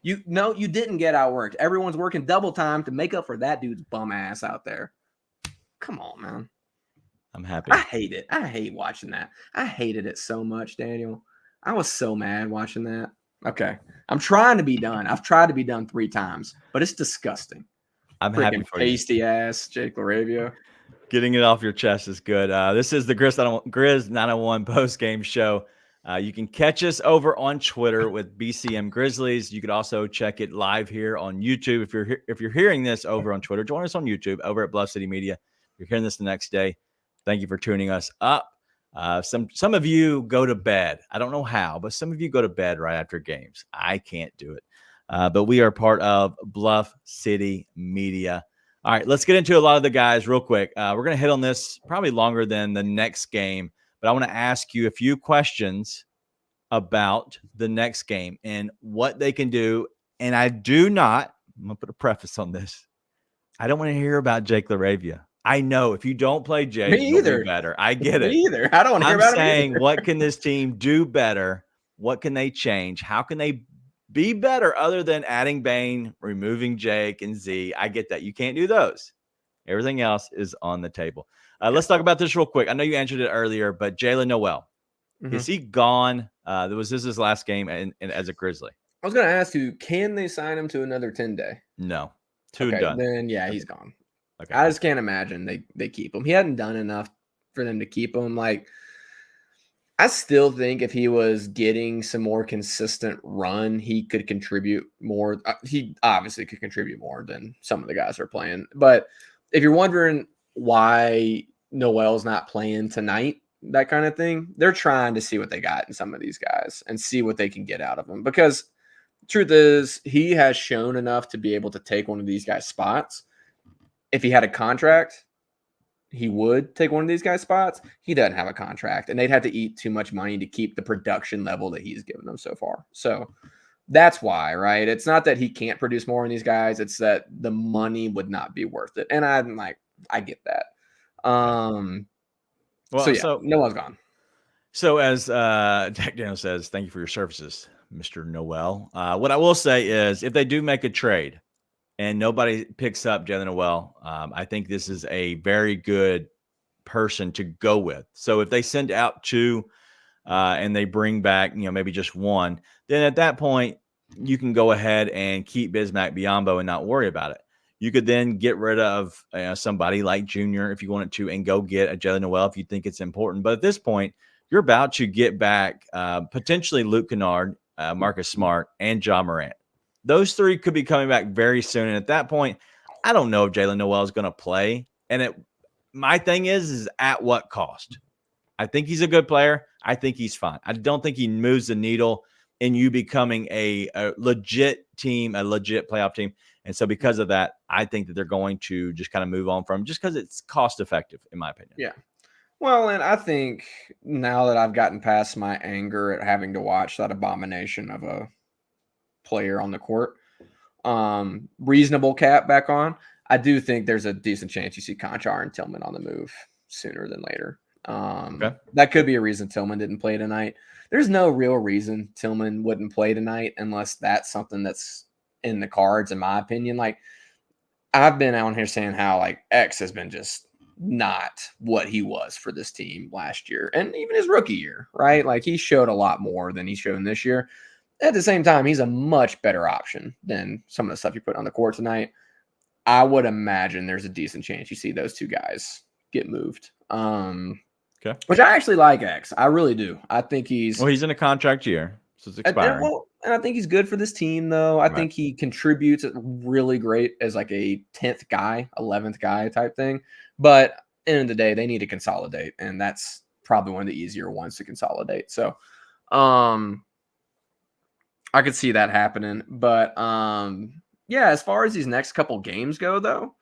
You didn't get outworked. Everyone's working double time to make up for that dude's bum ass out there. Come on, man. I'm happy. I hate it. I hate watching that. I hated it so much, Daniel. I was so mad watching that. Okay. I'm trying to be done. I've tried to be done 3 times, but it's disgusting. I'm happy for you. Pasty ass Jake Laravia. Getting it off your chest is good. This is the Grizz 901 post-game show. You can catch us over on Twitter with BCM Grizzlies. You could also check it live here on YouTube. If you're hearing this over on Twitter, join us on YouTube over at Bluff City Media. If you're hearing this the next day, thank you for tuning us up. Some of you go to bed. I don't know how, but some of you go to bed right after games. I can't do it. But we are part of Bluff City Media. All right, let's get into a lot of the guys real quick. We're going to hit on this probably longer than the next game, but I want to ask you a few questions about the next game and what they can do. And I'm going to put a preface on this. I don't want to hear about Jake Laravia. I know if you don't play Jake, Me you'll either. be better. I get it. Me either. I don't hear I'm about saying, him what can this team do better? What can they change? How can they be better other than adding Bane, removing Jake and Z? I get that. You can't do those. Everything else is on the table. Let's talk about this real quick. I know you answered it earlier, but Jalen Noel, is he gone? This is his last game as a Grizzly. I was going to ask you, can they sign him to another 10-day? No. Two and done. Then, yeah, he's gone. Okay. I just can't imagine they keep him. He hadn't done enough for them to keep him. Like, I still think if he was getting some more consistent run, he could contribute more. He obviously could contribute more than some of the guys are playing. But if you're wondering why Noel's not playing tonight, that kind of thing, they're trying to see what they got in some of these guys and see what they can get out of them. Because truth is, he has shown enough to be able to take one of these guys' spots. If he had a contract, he would take one of these guys' spots. He doesn't have a contract, and they'd have to eat too much money to keep the production level that he's given them so far. So that's why, right? It's not that he can't produce more in these guys. It's that the money would not be worth it. And I'm like, I get that. So no one's gone. So as Jack Daniel says, thank you for your services, Mr. Noel. What I will say is if they do make a trade, and nobody picks up Jalen Noel, I think this is a very good person to go with. So if they send out two and they bring back, maybe just one, then at that point, you can go ahead and keep Bismack Biyombo and not worry about it. You could then get rid of somebody like Junior if you wanted to and go get a Jalen Noel if you think it's important. But at this point, you're about to get back potentially Luke Kennard, Marcus Smart, and Ja Morant. Those three could be coming back very soon. And at that point, I don't know if Jalen Noel is going to play. And my thing is at what cost? I think he's a good player. I think he's fine. I don't think he moves the needle in you becoming a legit team, a legit playoff team. And so because of that, I think that they're going to just kind of move on from him just because it's cost effective, in my opinion. Yeah. Well, and I think now that I've gotten past my anger at having to watch that abomination of a player on the court, reasonable cap back on, I do think there's a decent chance you see Conchar and Tillman on the move sooner than later. That could be a reason Tillman didn't play tonight. There's no real reason Tillman wouldn't play tonight unless that's something that's in the cards, in my opinion. Like, I've been out here saying how like X has been just not what he was for this team last year and even his rookie year, right? Like, he showed a lot more than he's shown this year. At the same time, he's a much better option than some of the stuff you put on the court tonight. I would imagine there's a decent chance you see those two guys get moved. Which I actually like X. I really do. I think he's in a contract year, so it's expiring. And I think he's good for this team, though. I think he contributes really great as like a 10th guy, 11th guy type thing. But at the end of the day, they need to consolidate, and that's probably one of the easier ones to consolidate. So, I could see that happening. But, as far as these next couple games go, though,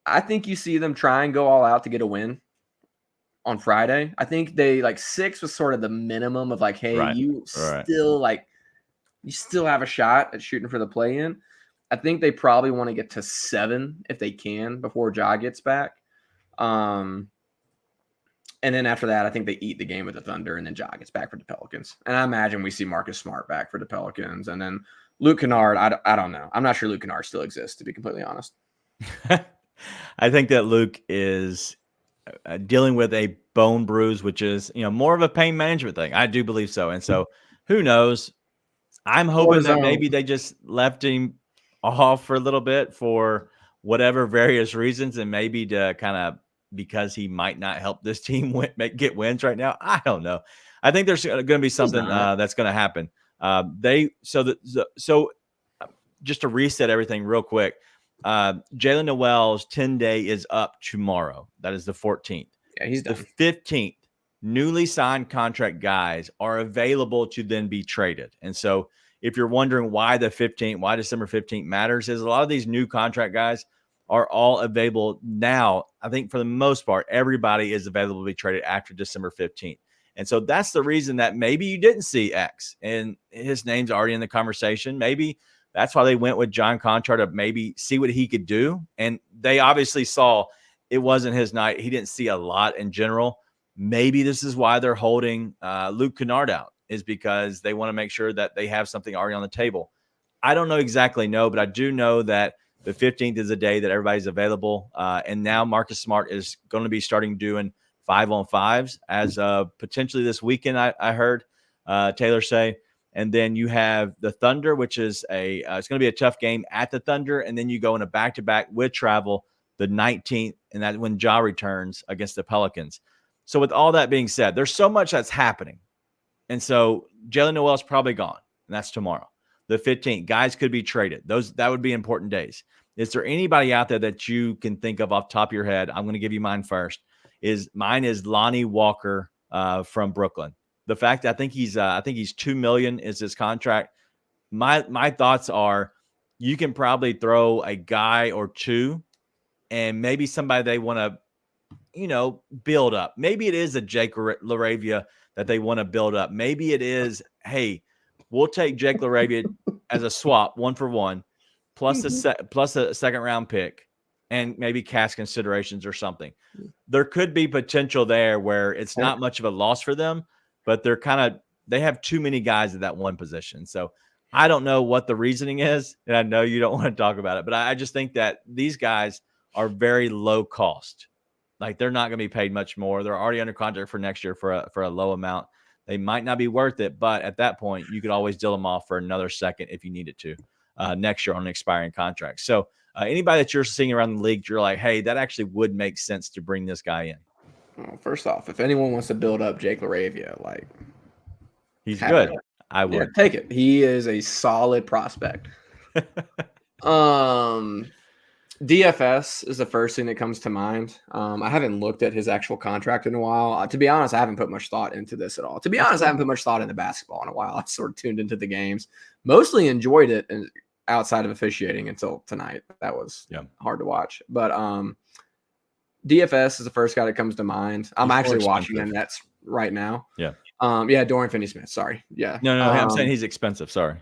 I think you see them try and go all out to get a win on Friday. I think they 6 was sort of the minimum of hey, you still have a shot at shooting for the play-in. I think they probably want to get to 7 if they can before Ja gets back. And then after that, I think they eat the game with the Thunder, and then Ja gets back for the Pelicans. And I imagine we see Marcus Smart back for the Pelicans. And then Luke Kennard, I don't know. I'm not sure Luke Kennard still exists, to be completely honest. I think that Luke is dealing with a bone bruise, which is, more of a pain management thing. I do believe so. And so who knows? I'm hoping that maybe they just left him off for a little bit for whatever various reasons, and maybe to kind of because he might not help this team get wins right now. I don't know. I think there's going to be something that's going to happen. So just to reset everything real quick, Jalen Noel's 10-day is up tomorrow. That is the 14th. Yeah, he's done. The 15th, newly signed contract guys are available to then be traded. And so if you're wondering why why December 15th matters, is a lot of these new contract guys are all available now. I think for the most part, everybody is available to be traded after December 15th. And so that's the reason that maybe you didn't see X and his name's already in the conversation. Maybe that's why they went with John Conchar to maybe see what he could do. And they obviously saw it wasn't his night. He didn't see a lot in general. Maybe this is why they're holding Luke Kennard out, is because they want to make sure that they have something already on the table. I don't exactly know, but I do know that the 15th is a day that everybody's available. And now Marcus Smart is going to be starting doing 5-on-5s as potentially this weekend, I heard Taylor say. And then you have the Thunder, which is it's going to be a tough game at the Thunder. And then you go in a back-to-back with travel the 19th, and that's when Ja returns against the Pelicans. So with all that being said, there's so much that's happening. And so Jalen Noel's probably gone, and that's tomorrow. The 15th, guys could be traded. That would be important days. Is there anybody out there that you can think of off the top of your head? I'm going to give you mine first. Mine is Lonnie Walker from Brooklyn. The fact that I think he's $2 million is his contract. My thoughts are you can probably throw a guy or two and maybe somebody they want to, build up. Maybe it is a Jake Laravia that they want to build up. Maybe it is, hey, we'll take Jake Laravia as a swap 1-for-1 plus a second round pick and maybe cash considerations or something. There could be potential there where it's not much of a loss for them, but they have too many guys at that one position. So I don't know what the reasoning is, and I know you don't want to talk about it, but I just think that these guys are very low cost. Like they're not going to be paid much more. They're already under contract for next year for a low amount. They might not be worth it, but at that point, you could always deal them off for another second if you needed to next year on an expiring contract. So anybody that you're seeing around the league, you're like, hey, that actually would make sense to bring this guy in. Well, first off, if anyone wants to build up Jake Laravia, he's good. I would take it. He is a solid prospect. DFS is the first thing that comes to mind. I haven't looked at his actual contract in a while. To be honest, I haven't put much thought into this at all. To be honest, I haven't put much thought into basketball in a while. I sort of tuned into the games. Mostly enjoyed it outside of officiating until tonight. That was hard to watch. But DFS is the first guy that comes to mind. I'm actually watching the Nets right now. Yeah. Dorian Finney-Smith. Sorry. Yeah. No, I'm saying he's expensive. Sorry.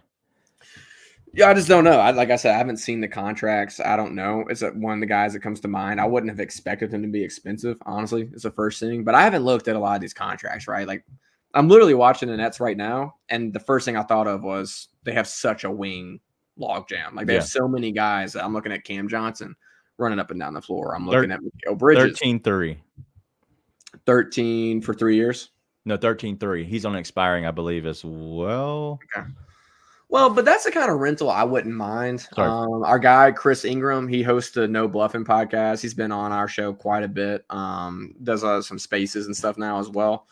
Yeah, I just don't know. Like I said, I haven't seen the contracts. I don't know. It's one of the guys that comes to mind. I wouldn't have expected him to be expensive, honestly. It's the first thing. But I haven't looked at a lot of these contracts, right? Like, I'm literally watching the Nets right now, and the first thing I thought of was they have such a wing logjam. Like, they have so many guys. I'm looking at Cam Johnson running up and down the floor. I'm looking at Mikal Bridges. 13-3. 13 for 3 years? No, 13-3. He's on expiring, I believe, as well. Okay. Well, but that's the kind of rental I wouldn't mind. Our guy, Chris Ingram, he hosts the No Bluffing podcast. He's been on our show quite a bit. Does some spaces and stuff now as well.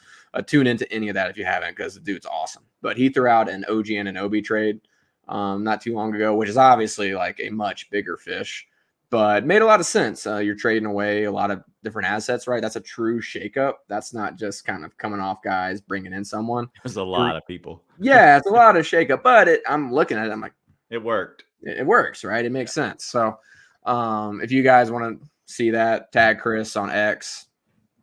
Tune into any of that if you haven't, because the dude's awesome. But he threw out an OG and an OB trade not too long ago, which is obviously like a much bigger fish, but made a lot of sense. You're trading away a lot of different assets, right? That's a true shakeup. That's not just kind of coming off guys, bringing in someone. There's a lot of people. Yeah, it's a lot of shakeup, but I'm looking at it. I'm like, it worked. It works, right? It makes sense. So if you guys want to see that, tag Chris on X,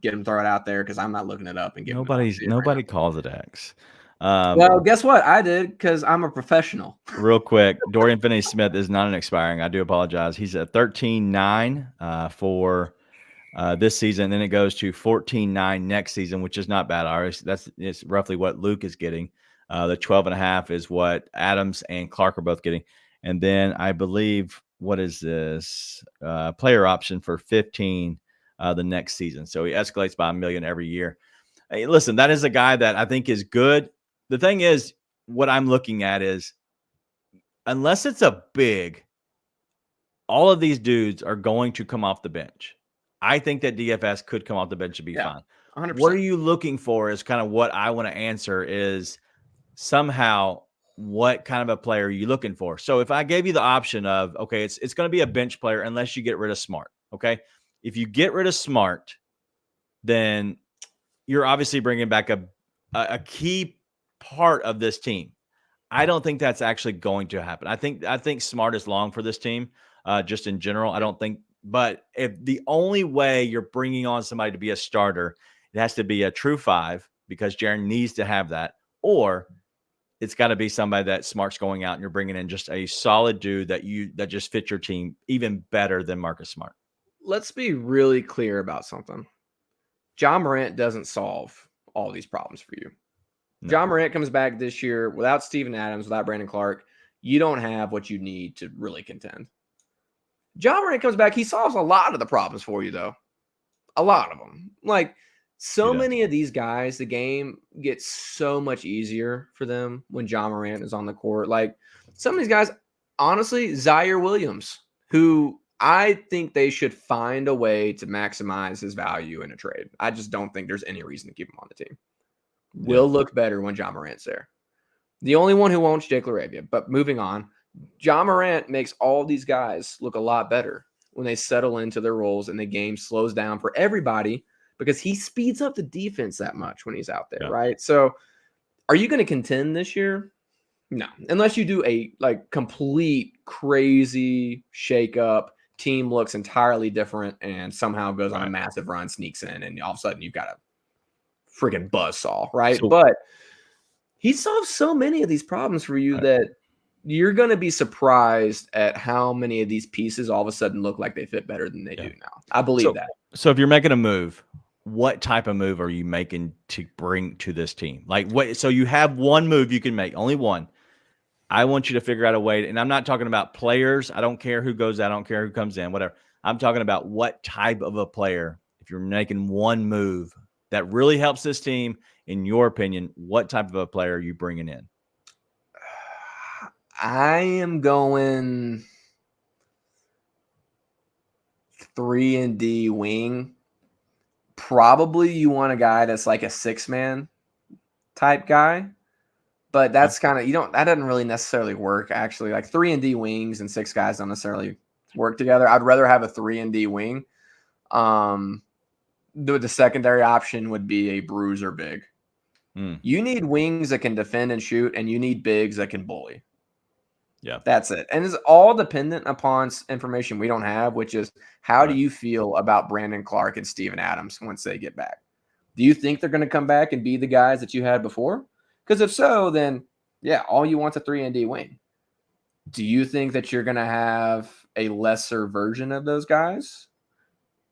get him, throw it out there, because I'm not looking it up and getting nobody calls it X. Well, guess what? I did, because I'm a professional. Real quick, Dorian Finney-Smith is not an expiring. I do apologize. He's at 13-9 for this season. Then it goes to 14-9 next season, which is not bad. It's roughly what Luke is getting. The 12.5 is what Adams and Clark are both getting. And then I believe, what is this? Player option for 15 the next season. So he escalates by $1 million every year. Hey, listen, that is a guy that I think is good. The thing is, what I'm looking at is, unless it's a big, all of these dudes are going to come off the bench. I think that DFS could come off the bench and be fine. 100%. What are you looking for is kind of what I want to answer is somehow what kind of a player are you looking for? So if I gave you the option of, okay, it's going to be a bench player unless you get rid of Smart, okay? If you get rid of Smart, then you're obviously bringing back a key part of this team. I don't think that's actually going to happen. I think Smart is long for this team, just in general. I don't think, but if the only way you're bringing on somebody to be a starter, it has to be a true 5, because Jaren needs to have that, or it's got to be somebody that Smart's going out and you're bringing in just a solid dude that just fits your team even better than Marcus Smart. let's be really clear about something. John Morant doesn't solve all these problems for you. No. John Morant comes back this year without Steven Adams, without Brandon Clark. You don't have what you need to really contend. John Morant comes back. He solves a lot of the problems for you, though. A lot of them. Like, so many of these guys, the game gets so much easier for them when John Morant is on the court. Like, some of these guys, honestly, Zaire Williams, who I think they should find a way to maximize his value in a trade. I just don't think there's any reason to keep him on the team. Will look better when John Morant's there. The only one who won't is Jake Laravia. But moving on, John Morant makes all these guys look a lot better when they settle into their roles and the game slows down for everybody because he speeds up the defense that much when he's out there, right? So are you going to contend this year? No, unless you do a complete crazy shakeup, team looks entirely different and somehow goes on a massive run, sneaks in, and all of a sudden you've got a freaking buzzsaw, right? But he solves so many of these problems for you that you're going to be surprised at how many of these pieces all of a sudden look like they fit better than they do now. I believe that. So if you're making a move, what type of move are you making to bring to this team? Like what? So you have one move you can make, only one. I want you to figure out a way, and I'm not talking about players. I don't care who goes out. I don't care who comes in, whatever. I'm talking about what type of a player, if you're making one move that really helps this team, in your opinion, what type of a player are you bringing in? I am going 3-and-D wing. Probably you want a guy that's like a 6-man type guy. But that's kind of, that doesn't really necessarily work, actually. Like 3-and-D wings and 6 guys don't necessarily work together. I'd rather have a 3-and-D wing. The secondary option would be a bruiser big. You need wings that can defend and shoot, and you need bigs that can bully. Yeah. That's it. And it's all dependent upon information we don't have, which is how do you feel about Brandon Clark and Steven Adams once they get back? Do you think they're going to come back and be the guys that you had before? Because if so, then, all you want's a 3-and-D wing. Do you think that you're going to have a lesser version of those guys?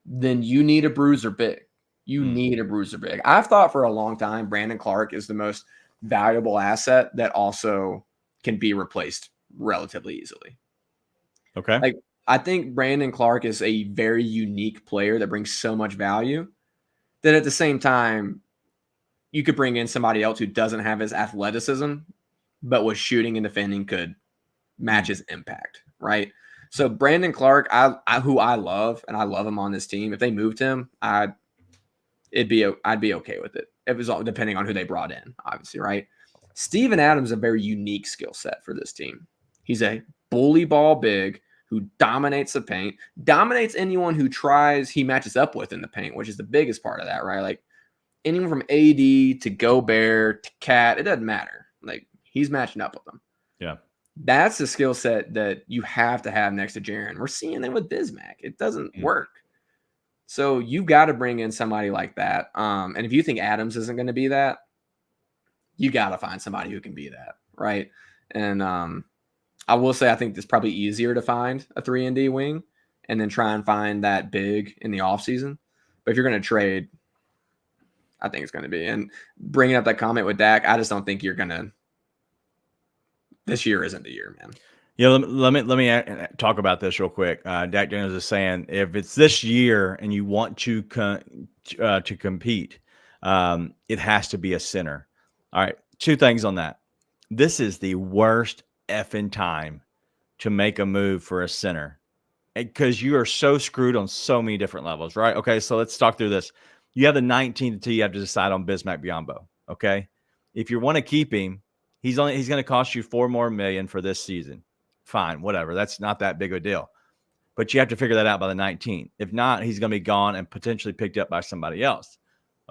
Then you need a bruiser big. You need a bruiser big. I've thought for a long time Brandon Clark is the most valuable asset that also can be replaced relatively easily. Okay. Like, I think Brandon Clark is a very unique player that brings so much value that at the same time, you could bring in somebody else who doesn't have his athleticism, but with shooting and defending could match his impact, right? So Brandon Clark, who I love, and I love him on this team. If they moved him, I'd be okay with it. It was all depending on who they brought in, obviously, right? Steven Adams is a very unique skill set for this team. He's a bully ball big who dominates the paint, dominates anyone who he matches up with in the paint, which is the biggest part of that, right? Like, anyone from AD to Gobert to Cat, it doesn't matter. Like, he's matching up with them. Yeah. That's the skill set that you have to have next to Jaren. We're seeing it with Bismack. It doesn't work. So you got to bring in somebody like that. And if you think Adams isn't going to be that, you got to find somebody who can be that, right? And I will say I think it's probably easier to find a 3-and-D wing and then try and find that big in the offseason. But if you're going to trade, I think it's going to be. And bringing up that comment with Dak, I just don't think you're going to – this year isn't the year, man. Yeah, let me talk about this real quick. Dak Daniels is saying if it's this year and you want to compete, it has to be a center. All right, 2 things on that. This is the worst effing time to make a move for a center because you are so screwed on so many different levels, right? Okay, so let's talk through this. You have the 19th tee. You have to decide on Bismack Biyombo. Okay, if you want to keep him, he's going to cost you $4 more million for this season. Fine, whatever. That's not that big of a deal. But you have to figure that out by the 19th. If not, he's going to be gone and potentially picked up by somebody else.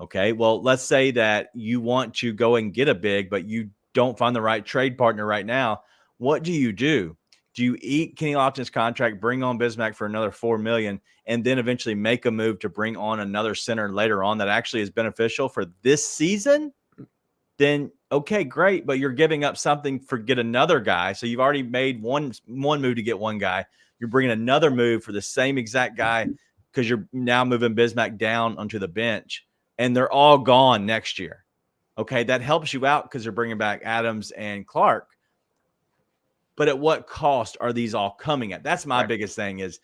Okay, well, let's say that you want to go and get a big, but you don't find the right trade partner right now. What do you do? Do you eat Kenny Lofton's contract, bring on Bismack for another $4 million, and then eventually make a move to bring on another center later on that actually is beneficial for this season? Then, okay, great, but you're giving up something for get another guy. So you've already made one move to get one guy. You're bringing another move for the same exact guy because you're now moving Bismack down onto the bench, and they're all gone next year. Okay, that helps you out because they're bringing back Adams and Clark. But at what cost are these all coming at? That's my biggest thing is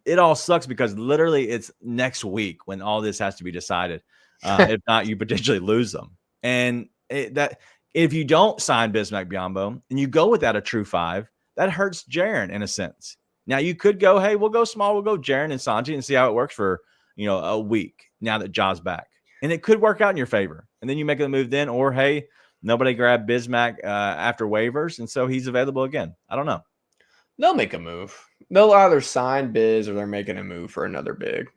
it all sucks because literally it's next week when all this has to be decided. If not, you potentially lose them. And that if you don't sign Bismack Biyombo and you go without a true 5, that hurts Jaren in a sense. Now you could go, hey, we'll go small. We'll go Jaren and Sanji and see how it works for, a week now that Ja's back. And it could work out in your favor. And then you make the move then, or hey, nobody grabbed Bismack after waivers, and so he's available again. I don't know. They'll make a move. They'll either sign Biz or they're making a move for another big.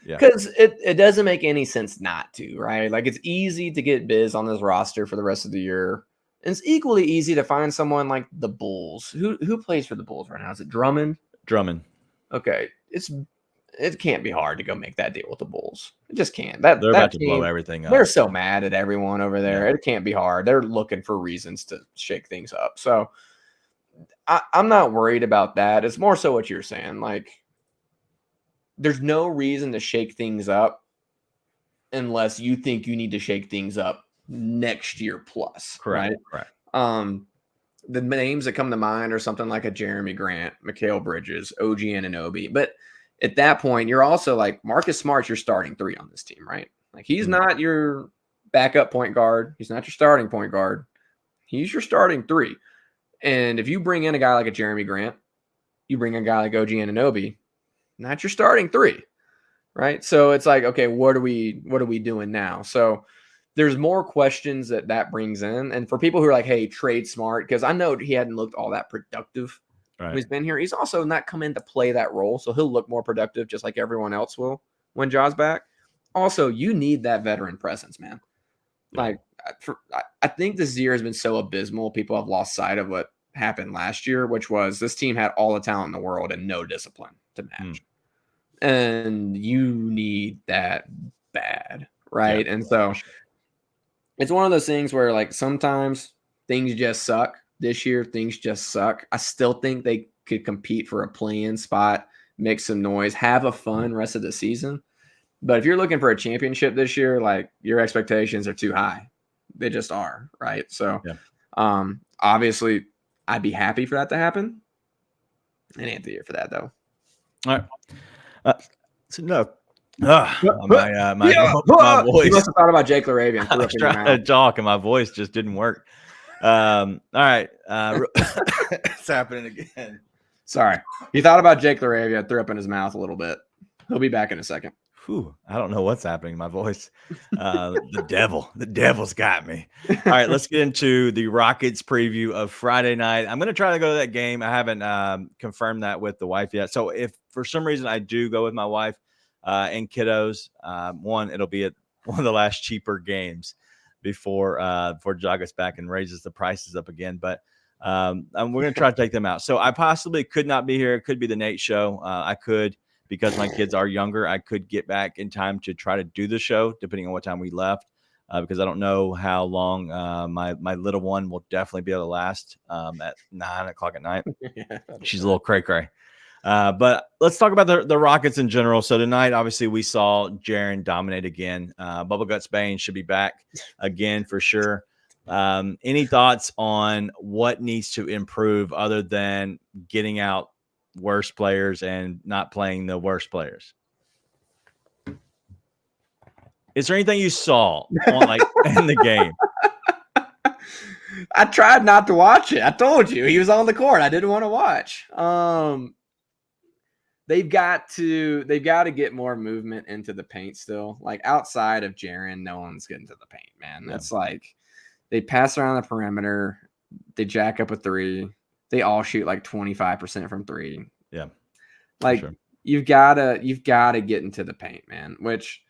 Yeah. Because it doesn't make any sense not to, right? Like, it's easy to get Biz on this roster for the rest of the year. And it's equally easy to find someone like the Bulls. Who plays for the Bulls right now? Is it Drummond? Drummond. Okay. It can't be hard to go make that deal with the Bulls. It just can't. They're about to blow everything up. They're so mad at everyone over there. Yeah. It can't be hard. They're looking for reasons to shake things up. So I'm not worried about that. It's more so what you're saying. Like, there's no reason to shake things up unless you think you need to shake things up next year plus. Correct. Right? Correct. The names that come to mind are something like a Jeremy Grant, Mikal Bridges, OG Anunoby. But at that point, you're also like Marcus Smart's your starting 3 on this team, right? Like, he's not your backup point guard. He's not your starting point guard. He's your starting 3. And if you bring in a guy like a Jeremy Grant, you bring in a guy like OG Anunoby, not your starting 3, right? So it's like, okay, what are we doing now? So there's more questions that brings in. And for people who are like, hey, trade Smart, because I know he hadn't looked all that productive when he's been here. He's also not come in to play that role, so he'll look more productive just like everyone else will when Ja's back. Also, you need that veteran presence, man. Like, I think this year has been so abysmal. People have lost sight of what happened last year, which was this team had all the talent in the world and no discipline to match. And you need that bad, right? Yeah. And so it's one of those things where, like, sometimes things just suck. This year, things just suck. I still think they could compete for a play-in spot, make some noise, have a fun rest of the season. But if you're looking for a championship this year, like, your expectations are too high. They just are, right? So, obviously, I'd be happy for that to happen. It ain't the year for that, though. All right. So no. My voice. You must have thought about Jake Laravia and threw I up was in your trying mouth. to talk, and my voice just didn't work. All right. It's happening again. Sorry. He thought about Jake Laravia and threw up in his mouth a little bit. He'll be back in a second. Whew, I don't know what's happening to my voice. The devil's got me. All right, let's get into the Rockets preview of Friday night. I'm going to try to go to that game. I haven't confirmed that with the wife yet. So if for some reason I do go with my wife and kiddos, it'll be at one of the last cheaper games before Ja gets back and raises the prices up again. But we're going to try to take them out. So I possibly could not be here. It could be the Nate show. I could. Because my kids are younger, I could get back in time to try to do the show, depending on what time we left, because I don't know how long my little one will definitely be able to last at 9 o'clock at night. She's a little cray-cray. But let's talk about the Rockets in general. So tonight, obviously, we saw Jaren dominate again. Bubble Guts Bane should be back again for sure. Any thoughts on what needs to improve other than getting out worst players and not playing the worst players? Is there anything you saw on in the game? I tried not to watch it. I told you he was on the court. I didn't want to watch. They've got to get more movement into the paint still. Like, outside of Jaren, no one's getting to the paint, man. It's like they pass around the perimeter, they jack up a 3. They all shoot like 25% from 3. Yeah. Like, sure. you've got to get into the paint, man, which,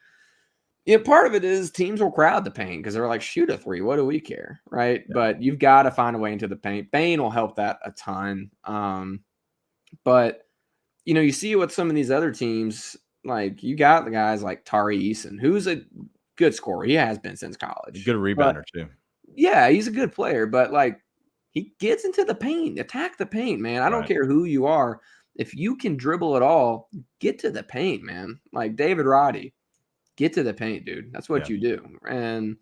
part of it is teams will crowd the paint because they're like, shoot a 3. What do we care? Right. Yeah. But you've got to find a way into the paint. Bane will help that a ton. But you see with some of these other teams, like, you got the guys like Tari Eason, who's a good scorer. He has been since college. Good rebounder too. Yeah. He's a good player, but like, he gets into the paint, attack the paint, man. I don't care who you are. if you can dribble at all, get to the paint, man. Like David Roddy, get to the paint, dude. That's what you do. And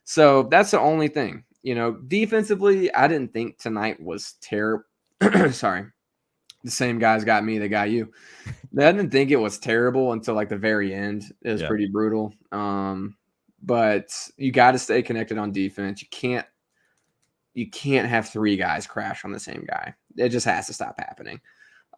so that's the only thing. Defensively, I didn't think tonight was terrible. Sorry. The same guys got me that got you. I didn't think it was terrible until like the very end. It was pretty brutal. But you got to stay connected on defense. You can't have 3 guys crash on the same guy. It just has to stop happening.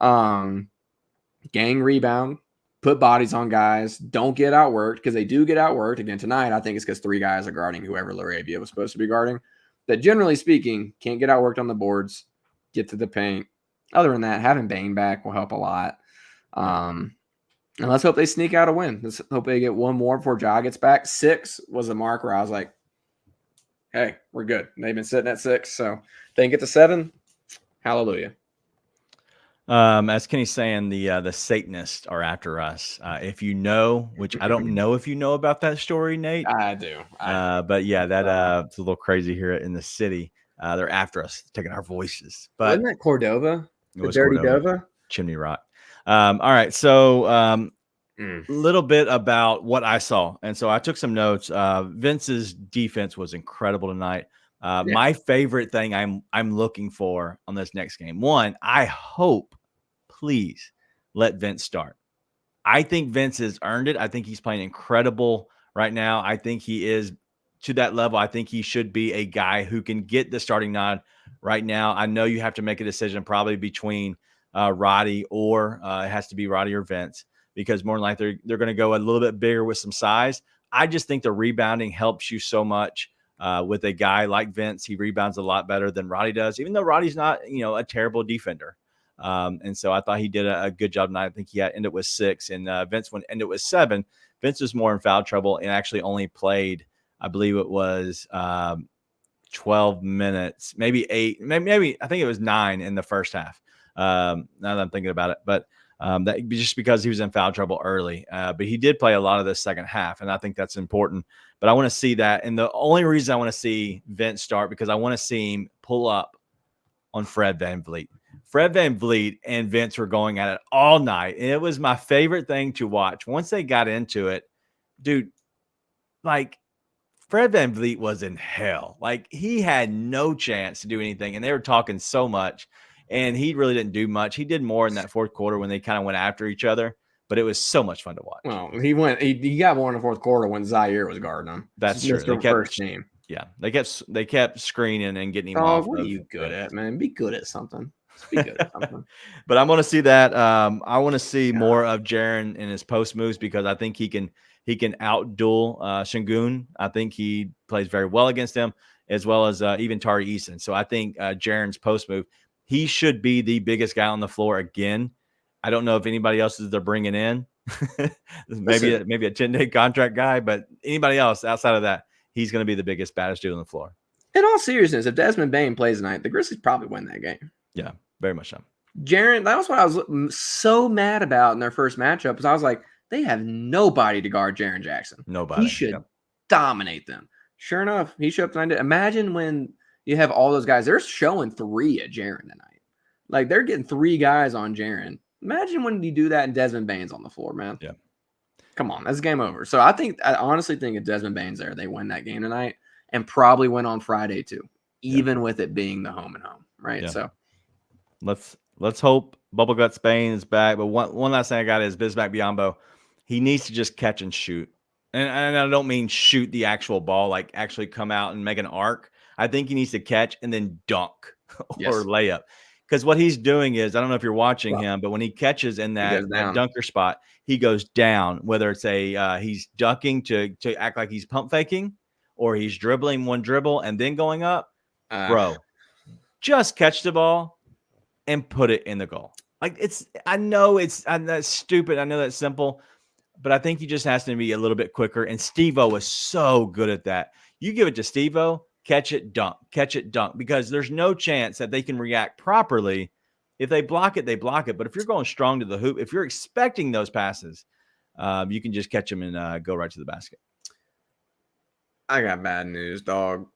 Gang rebound, put bodies on guys. Don't get outworked, because they do get outworked. Again, tonight, I think it's because 3 guys are guarding whoever Laravia was supposed to be guarding. That generally speaking, can't get outworked on the boards, get to the paint. Other than that, having Bane back will help a lot. And let's hope they sneak out a win. Let's hope they get one more before Ja gets back. 6 was a mark where I was like, hey, we're good. And they've been sitting at 6. So if they can get to 7, hallelujah. As Kenny's saying, the Satanists are after us. If you know, which I don't know if you know about that story, Nate. I do. But yeah, it's a little crazy here in the city. They're after us, taking our voices. But wasn't that Cordova? The Dirty Cordova, Dova? Chimney Rock. All right. So a little bit about what I saw. And so I took some notes. Vince's defense was incredible tonight. My favorite thing I'm looking for on this next game. One, I hope, please let Vince start. I think Vince has earned it. I think he's playing incredible right now. I think he is to that level. I think he should be a guy who can get the starting nod right now. I know you have to make a decision probably between Roddy or it has to be Roddy or Vince, because more than likely they're going to go a little bit bigger with some size. I just think the rebounding helps you so much with a guy like Vince. He rebounds a lot better than Roddy does, even though Roddy's not, a terrible defender. And so I thought he did a good job tonight. I think he ended with 6, and Vince ended with 7. Vince was more in foul trouble and actually only played, I believe it was 12 minutes, maybe 8, maybe I think it was 9 in the first half. Now that I'm thinking about it, but that just because he was in foul trouble early, but he did play a lot of the second half, and I think that's important. But I want to see that, and the only reason I want to see Vince start because I want to see him pull up on Fred VanVleet. Fred VanVleet and Vince were going at it all night, and it was my favorite thing to watch. Once they got into it, dude, like Fred VanVleet was in hell. Like he had no chance to do anything, and they were talking so much. And he really didn't do much. He did more in that fourth quarter when they kind of went after each other, but it was so much fun to watch. Well, he got more in the fourth quarter when Zaire was guarding him. That's true. They kept, first team. Yeah, they kept screening and getting him off. What are you good at, man? Be good at something. Just be good at something. But I'm going to see that. I want to see more of Jaren in his post moves because I think he can outduel Şengün. I think he plays very well against him, as well as even Tari Eason. So I think Jaren's post move, he should be the biggest guy on the floor again. I don't know if anybody else they're bringing in. maybe a 10-day contract guy, but anybody else outside of that, he's going to be the biggest, baddest dude on the floor. In all seriousness, if Desmond Bane plays tonight, the Grizzlies probably win that game. Yeah, very much so. Jaren, that was what I was so mad about in their first matchup. Because I was like, they have nobody to guard Jaren Jackson. Nobody. He should dominate them. Sure enough, he showed up tonight. Imagine when you have all those guys. They're showing 3 at Jaren tonight. Like, they're getting 3 guys on Jaren. Imagine when you do that and Desmond Bane's on the floor, man. Yeah. Come on, that's game over. So I honestly think if Desmond Bane's there, they win that game tonight and probably win on Friday too, even with it being the home and home, right? Yeah. So let's hope Bubbleguts Bane is back. But one last thing I got is Bismack Biyombo. He needs to just catch and shoot. And I don't mean shoot the actual ball, like actually come out and make an arc. I think he needs to catch and then dunk or layup. Because what he's doing is, I don't know if you're watching him, but when he catches in that dunker spot, he goes down, whether it's he's ducking to act like he's pump faking or he's dribbling one dribble and then going up. Bro, just catch the ball and put it in the goal. Like I know that's stupid. I know that's simple, but I think he just has to be a little bit quicker. And Steve-O is so good at that. You give it to Steve-O, catch it, dunk, because there's no chance that they can react properly. If they block it, they block it. But if you're going strong to the hoop, if you're expecting those passes, you can just catch them and go right to the basket. I got bad news, dog.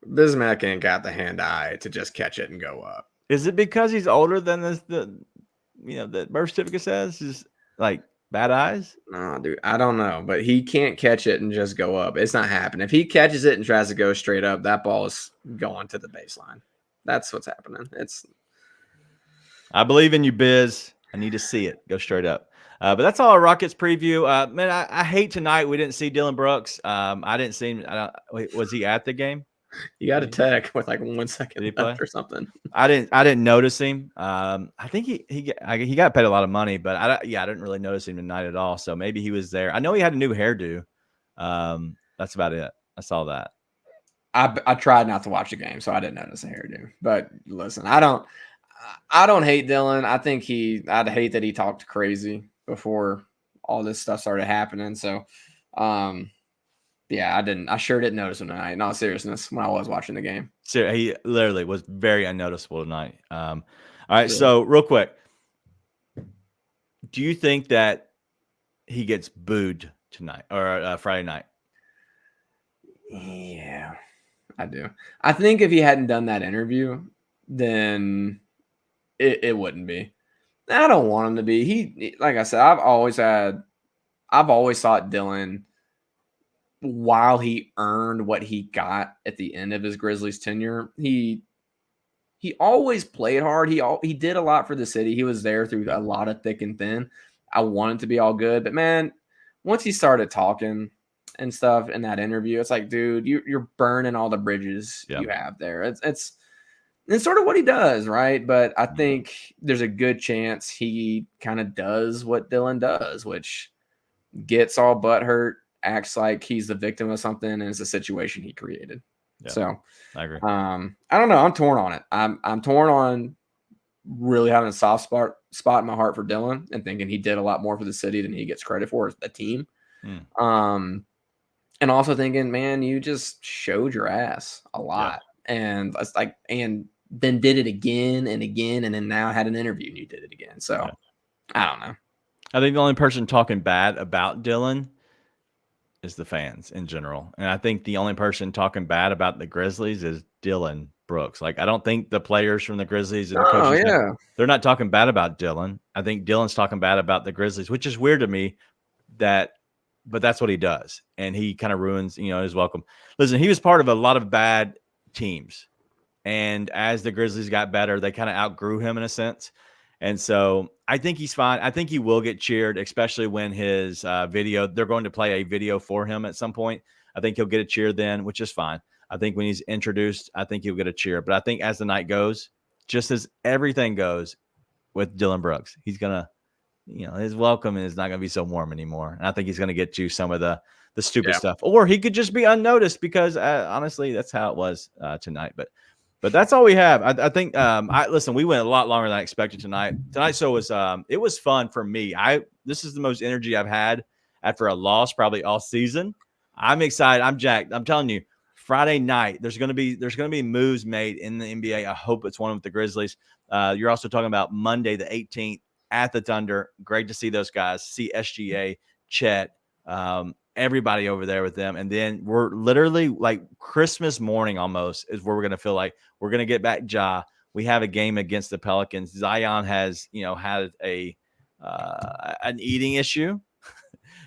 Bismack ain't got the hand-eye to just catch it and go up. Is it because he's older than the birth certificate says is like bad eyes? No, dude, I don't know, but he can't catch it and just go up. It's not happening. If he catches it and tries to go straight up, that ball is going to the baseline. That's what's happening. I believe in you, Biz. I need to see it go straight up. But that's all our Rockets preview. Man, I hate tonight we didn't see Dylan Brooks. I didn't see him. Was he at the game? You got a tech with like 1 second left or something. I didn't notice him. I think he got paid a lot of money, but I didn't really notice him tonight at all. So maybe he was there. I know he had a new hairdo. That's about it. I saw that. I tried not to watch the game, so I didn't notice the hairdo. But listen, I don't hate Dylan. I'd hate that he talked crazy before all this stuff started happening. So, yeah, I sure didn't notice him tonight. In all seriousness, when I was watching the game. So he literally was very unnoticeable tonight. All right, so real quick, do you think that he gets booed tonight or Friday night? Yeah, I do. I think if he hadn't done that interview, then it wouldn't be. I don't want him to be. He, like I said, I've always thought Dylan, while he earned what he got at the end of his Grizzlies tenure, he always played hard. He did a lot for the city. He was there through a lot of thick and thin. I wanted to be all good, but man, once he started talking and stuff in that interview, it's like, dude, you're burning all the bridges you have there. It's sort of what he does, right? But I think there's a good chance he kind of does what Dylan does, which gets all butthurt, acts like he's the victim of something, and it's a situation he created. Yeah, so I agree. I don't know. I'm torn on it. I'm torn on really having a soft spot in my heart for Dylan and thinking he did a lot more for the city than he gets credit for as a team. And also thinking, man, you just showed your ass a lot. Yeah. And it's like, and then did it again and again, and then now had an interview and you did it again. So I don't know. I think the only person talking bad about Dylan is the fans in general. And I think the only person talking bad about the Grizzlies is Dylan Brooks. Like, I don't think the players from the Grizzlies and the coaches, they're not talking bad about Dylan. I think Dylan's talking bad about the Grizzlies, which is weird to me but that's what he does. And he kind of ruins, his welcome. Listen, he was part of a lot of bad teams. And as the Grizzlies got better, they kind of outgrew him in a sense. And so I think he's fine. I think he will get cheered, especially when his video, they're going to play a video for him at some point. I think he'll get a cheer then, which is fine. I think when he's introduced, I think he'll get a cheer. But I think as the night goes, just as everything goes with Dylan Brooks, he's going to, his welcome is not going to be so warm anymore. And I think he's going to get you some of the stupid stuff. Or he could just be unnoticed because honestly, that's how it was tonight. But that's all we have. I think, listen, we went a lot longer than I expected tonight. Tonight's show was, it was fun for me. This is the most energy I've had after a loss probably all season. I'm excited. I'm jacked. I'm telling you, Friday night, there's going to be moves made in the NBA. I hope it's one with the Grizzlies. You're also talking about Monday, the 18th at the Thunder. Great to see those guys, see SGA, Chet, everybody over there with them. And then we're literally like Christmas morning almost is where we're going to feel like we're going to get back Ja. We have a game against the Pelicans. Zion has, had an eating issue,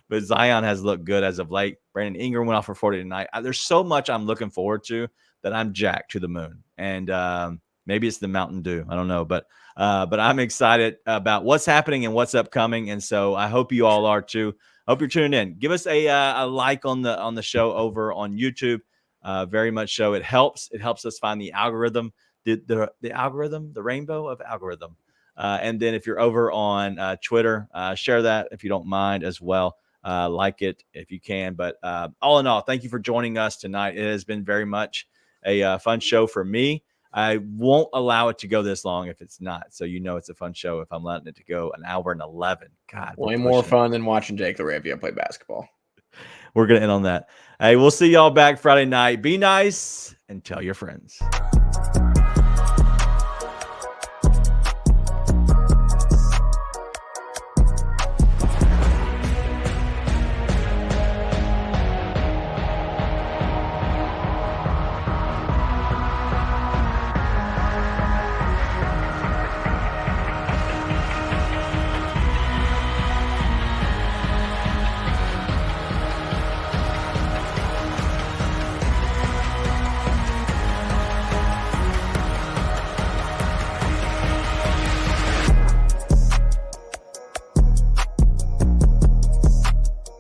but Zion has looked good as of late. Brandon Ingram went off for 40 tonight. There's so much I'm looking forward to that I'm jacked to the moon. And maybe it's the Mountain Dew. I don't know, but I'm excited about what's happening and what's upcoming. And so I hope you all are too. Hope you're tuning in. Give us a like on the show over on YouTube. Very much so. It helps. It helps us find the algorithm, the algorithm, the rainbow of algorithm. And then if you're over on Twitter, share that if you don't mind as well. Like it if you can. But all in all, thank you for joining us tonight. It has been very much a fun show for me. I won't allow it to go this long if it's not. So it's a fun show if I'm letting it to go an hour and 11. God, way more fun than watching Jake Laravia play basketball. We're going to end on that. Hey, we'll see y'all back Friday night. Be nice and tell your friends.